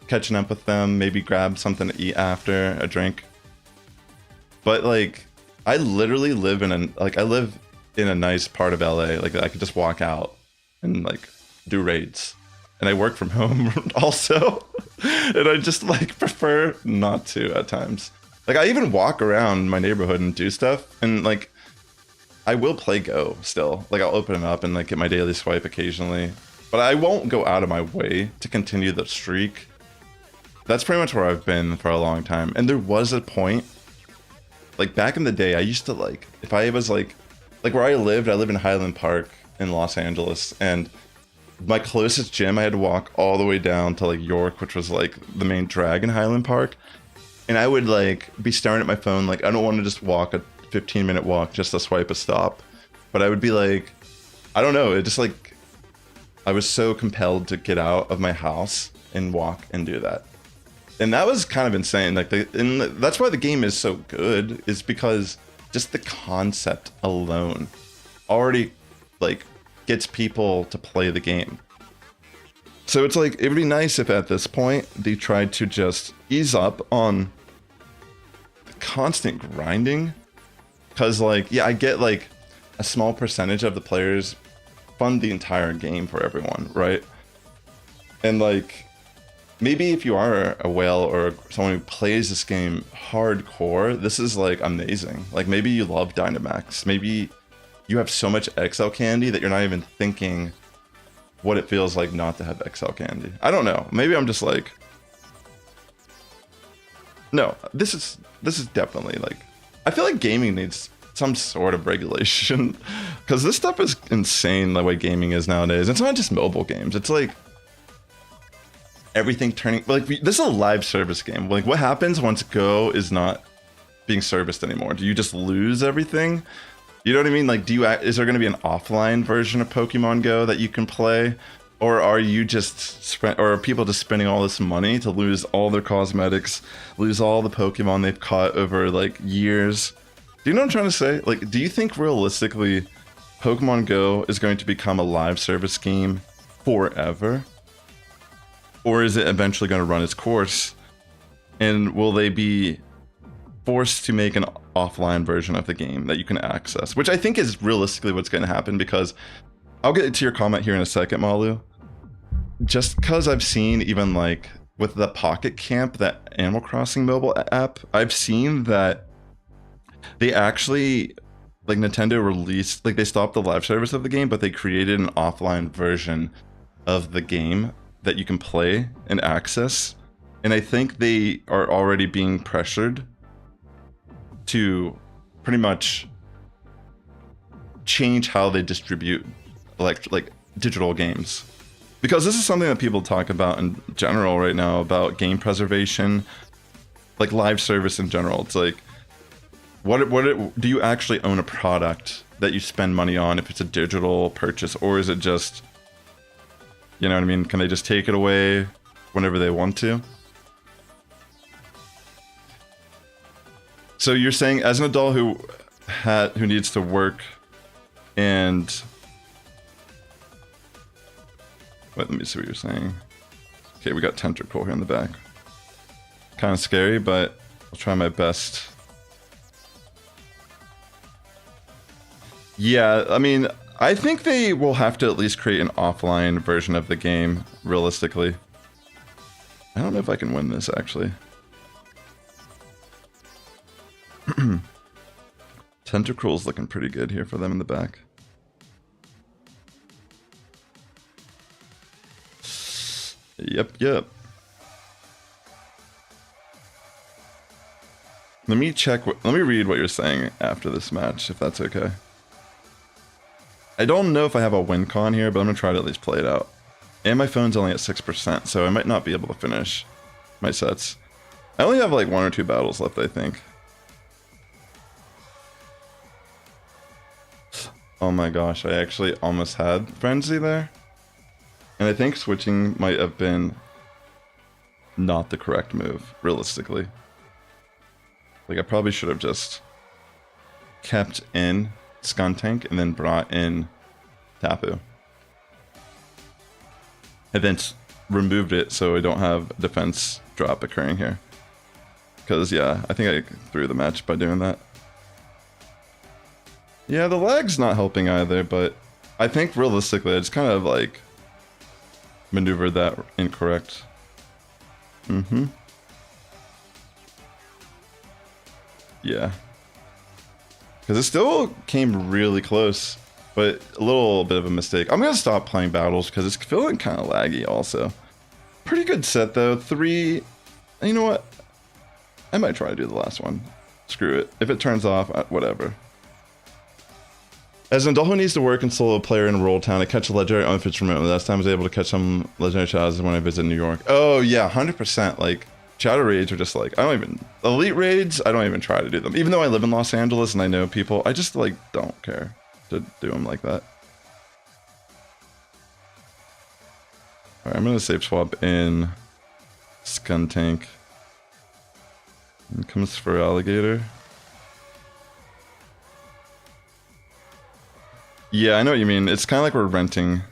catching up with them, maybe grab something to eat after, a drink. But, like, I literally live in a nice part of LA. Like, I could just walk out and, like, do raids, and I work from home also, and I just, like, prefer not to at times. Like, I even walk around my neighborhood and do stuff, and, like, I will play Go still. Like, I'll open it up and, like, get my daily swipe occasionally. But I won't go out of my way to continue the streak. That's pretty much where I've been for a long time. And there was a point, like, back in the day, I used to, like, if I was, like where I live in Highland Park in Los Angeles. And my closest gym, I had to walk all the way down to, like, York, which was, like, the main drag in Highland Park. and I would like be staring at my phone. Like I don't want to just walk a 15-minute walk just to swipe a stop, but I would be like, I don't know. It just like I was so compelled to get out of my house and walk and do that. And that was kind of insane. Like and that's why the game is so good, is because just the concept alone already like gets people to play the game. So it's like, it would be nice if at this point they tried to just ease up on constant grinding. Cause like, yeah, I get like a small percentage of the players fund the entire game for everyone, right? And like, maybe if you are a whale or someone who plays this game hardcore, this is like amazing. Like maybe you love Dynamax. Maybe you have so much XL candy that you're not even thinking what it feels like not to have XL candy. I don't know. Maybe I'm just like, no, this is definitely like, I feel like gaming needs some sort of regulation because this stuff is insane the way gaming is nowadays. It's not just mobile games. It's like everything turning, like this is a live service game. Like what happens once Go is not being serviced anymore? Do you just lose everything? You know what I mean? Like, is there going to be an offline version of Pokemon Go that you can play? Or are you just or are people just spending all this money to lose all their cosmetics, lose all the Pokemon they've caught over like years? Do you know what I'm trying to say? Like, do you think realistically Pokemon Go is going to become a live service game forever? Or is it eventually going to run its course? And will they be forced to make an offline version of the game that you can access? Which I think is realistically what's going to happen, because I'll get to your comment here in a second, Malu. Just because I've seen even like with the Pocket Camp, that Animal Crossing mobile app, I've seen that they actually, like Nintendo released, like they stopped the live service of the game, but they created an offline version of the game that you can play and access. And I think they are already being pressured to pretty much change how they distribute like digital games, because this is something that people talk about in general right now, about game preservation, like live service in general. It's like, do you actually own a product that you spend money on if it's a digital purchase, or is it just, you know what I mean? Can they just take it away whenever they want to? So you're saying, as an adult who needs to work and wait, let me see what you're saying. Okay, we got Tentacle here in the back. Kind of scary, but I'll try my best. Yeah, I mean, I think they will have to at least create an offline version of the game, realistically. I don't know if I can win this, actually. Tentacruel's looking pretty good here for them in the back. Yep. Let me read what you're saying after this match, if that's okay. I don't know if I have a win con here, but I'm gonna try to at least play it out. And my phone's only at 6%, so I might not be able to finish my sets. I only have like 1 or 2 battles left, I think. Oh my gosh, I actually almost had Frenzy there. And I think switching might have been not the correct move, realistically. Like, I probably should have just kept in Skuntank and then brought in Tapu. And then removed it so I don't have defense drop occurring here. Because, yeah, I think I threw the match by doing that. Yeah, the lag's not helping either, but I think realistically I just kind of like maneuvered that incorrect. Yeah. Because it still came really close, but a little bit of a mistake. I'm going to stop playing battles because it's feeling kind of laggy also. Pretty good set though. 3, you know what? I might try to do the last one. Screw it. If it turns off, whatever. As an adult who needs to work and solo player in rural town, I catch a legendary unfits remotely. Last time I was able to catch some legendary challenges when I visit New York. Oh yeah, 100%. Like, Shadow raids are just like, I don't even, elite raids, I don't even try to do them. Even though I live in Los Angeles and I know people, I just like don't care to do them like that. Alright, I'm gonna save swap in Skuntank. And comes for Alligator. Yeah, I know what you mean. It's kind of like we're renting.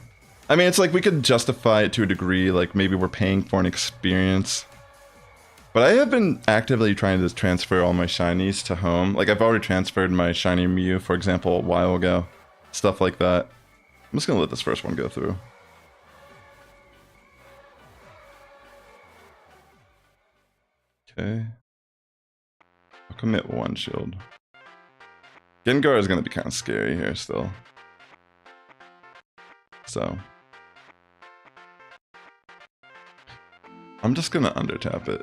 I mean, it's like we could justify it to a degree, like maybe we're paying for an experience. But I have been actively trying to transfer all my shinies to home. Like I've already transferred my shiny Mew, for example, a while ago. Stuff like that. I'm just gonna let this first one go through. Okay. I'll commit one shield. Gengar is gonna be kind of scary here still. So. I'm just gonna undertap it.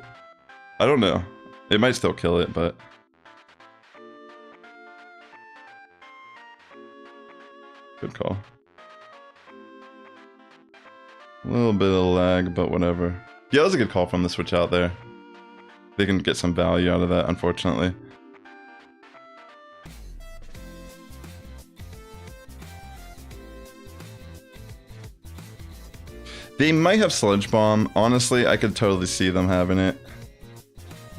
I don't know. It might still kill it, but... Good call. A little bit of lag, but whatever. Yeah, that was a good call from the switch out there. They can get some value out of that, unfortunately. They might have Sludge Bomb. Honestly, I could totally see them having it.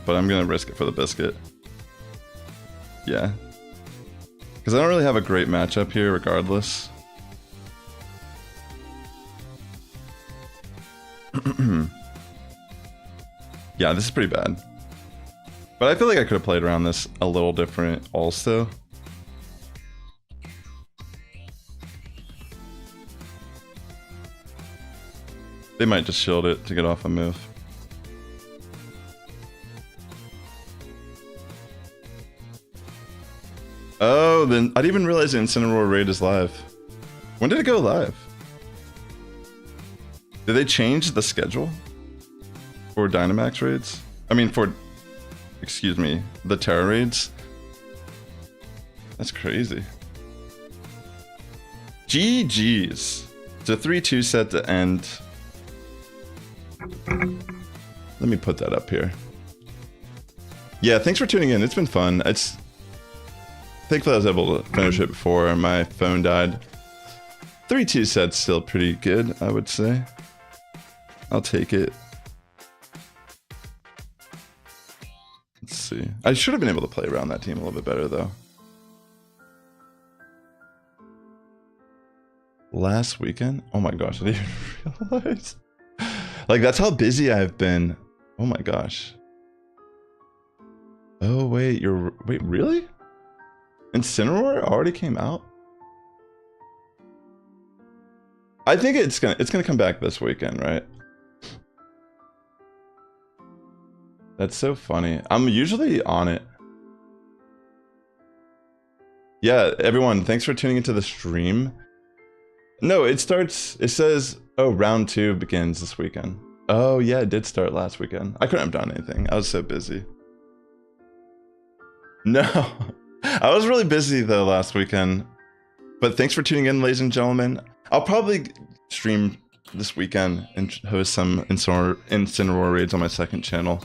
But I'm gonna risk it for the biscuit. Yeah. Because I don't really have a great matchup here regardless. Yeah, this is pretty bad. But I feel like I could have played around this a little different also. They might just shield it to get off a move. Oh, then I didn't even realize the Incineroar raid is live. When did it go live? Did they change the schedule for Dynamax raids? I mean, for, excuse me, the Terra raids? That's crazy. GG's. It's a 3-2 set to end. Let me put that up here. Yeah, thanks for tuning in. It's been fun. It's thankfully I was able to finish it before my phone died. 3-2 set's still pretty good, I would say. I'll take it. Let's see. I should have been able to play around that team a little bit better, though. Last weekend? Oh my gosh, I didn't even realize. Like, that's how busy I've been. Oh my gosh. Oh, wait, wait, really? Incineroar already came out? I think it's gonna come back this weekend, right? That's so funny. I'm usually on it. Yeah, everyone, thanks for tuning into the stream. No, it says, oh, round 2 begins this weekend. Oh, yeah, it did start last weekend. I couldn't have done anything. I was so busy. No, I was really busy though last weekend. But thanks for tuning in, ladies and gentlemen. I'll probably stream this weekend and host some Incineroar raids on my second channel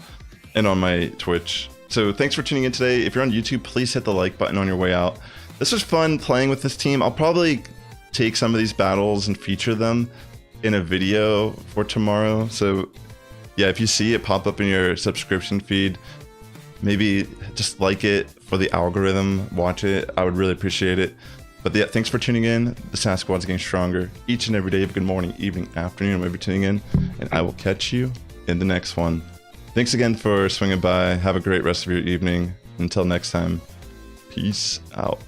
and on my Twitch. So thanks for tuning in today. If you're on YouTube, please hit the like button on your way out. This was fun playing with this team. I'll probably take some of these battles and feature them in a video for tomorrow. So yeah, if you see it pop up in your subscription feed, maybe just like it for the algorithm, watch it. I would really appreciate it. But yeah, thanks for tuning in. The Sass Squad's getting stronger each and every day. Good morning, evening, afternoon, whenever you're tuning in. And I will catch you in the next one. Thanks again for swinging by. Have a great rest of your evening. Until next time, peace out.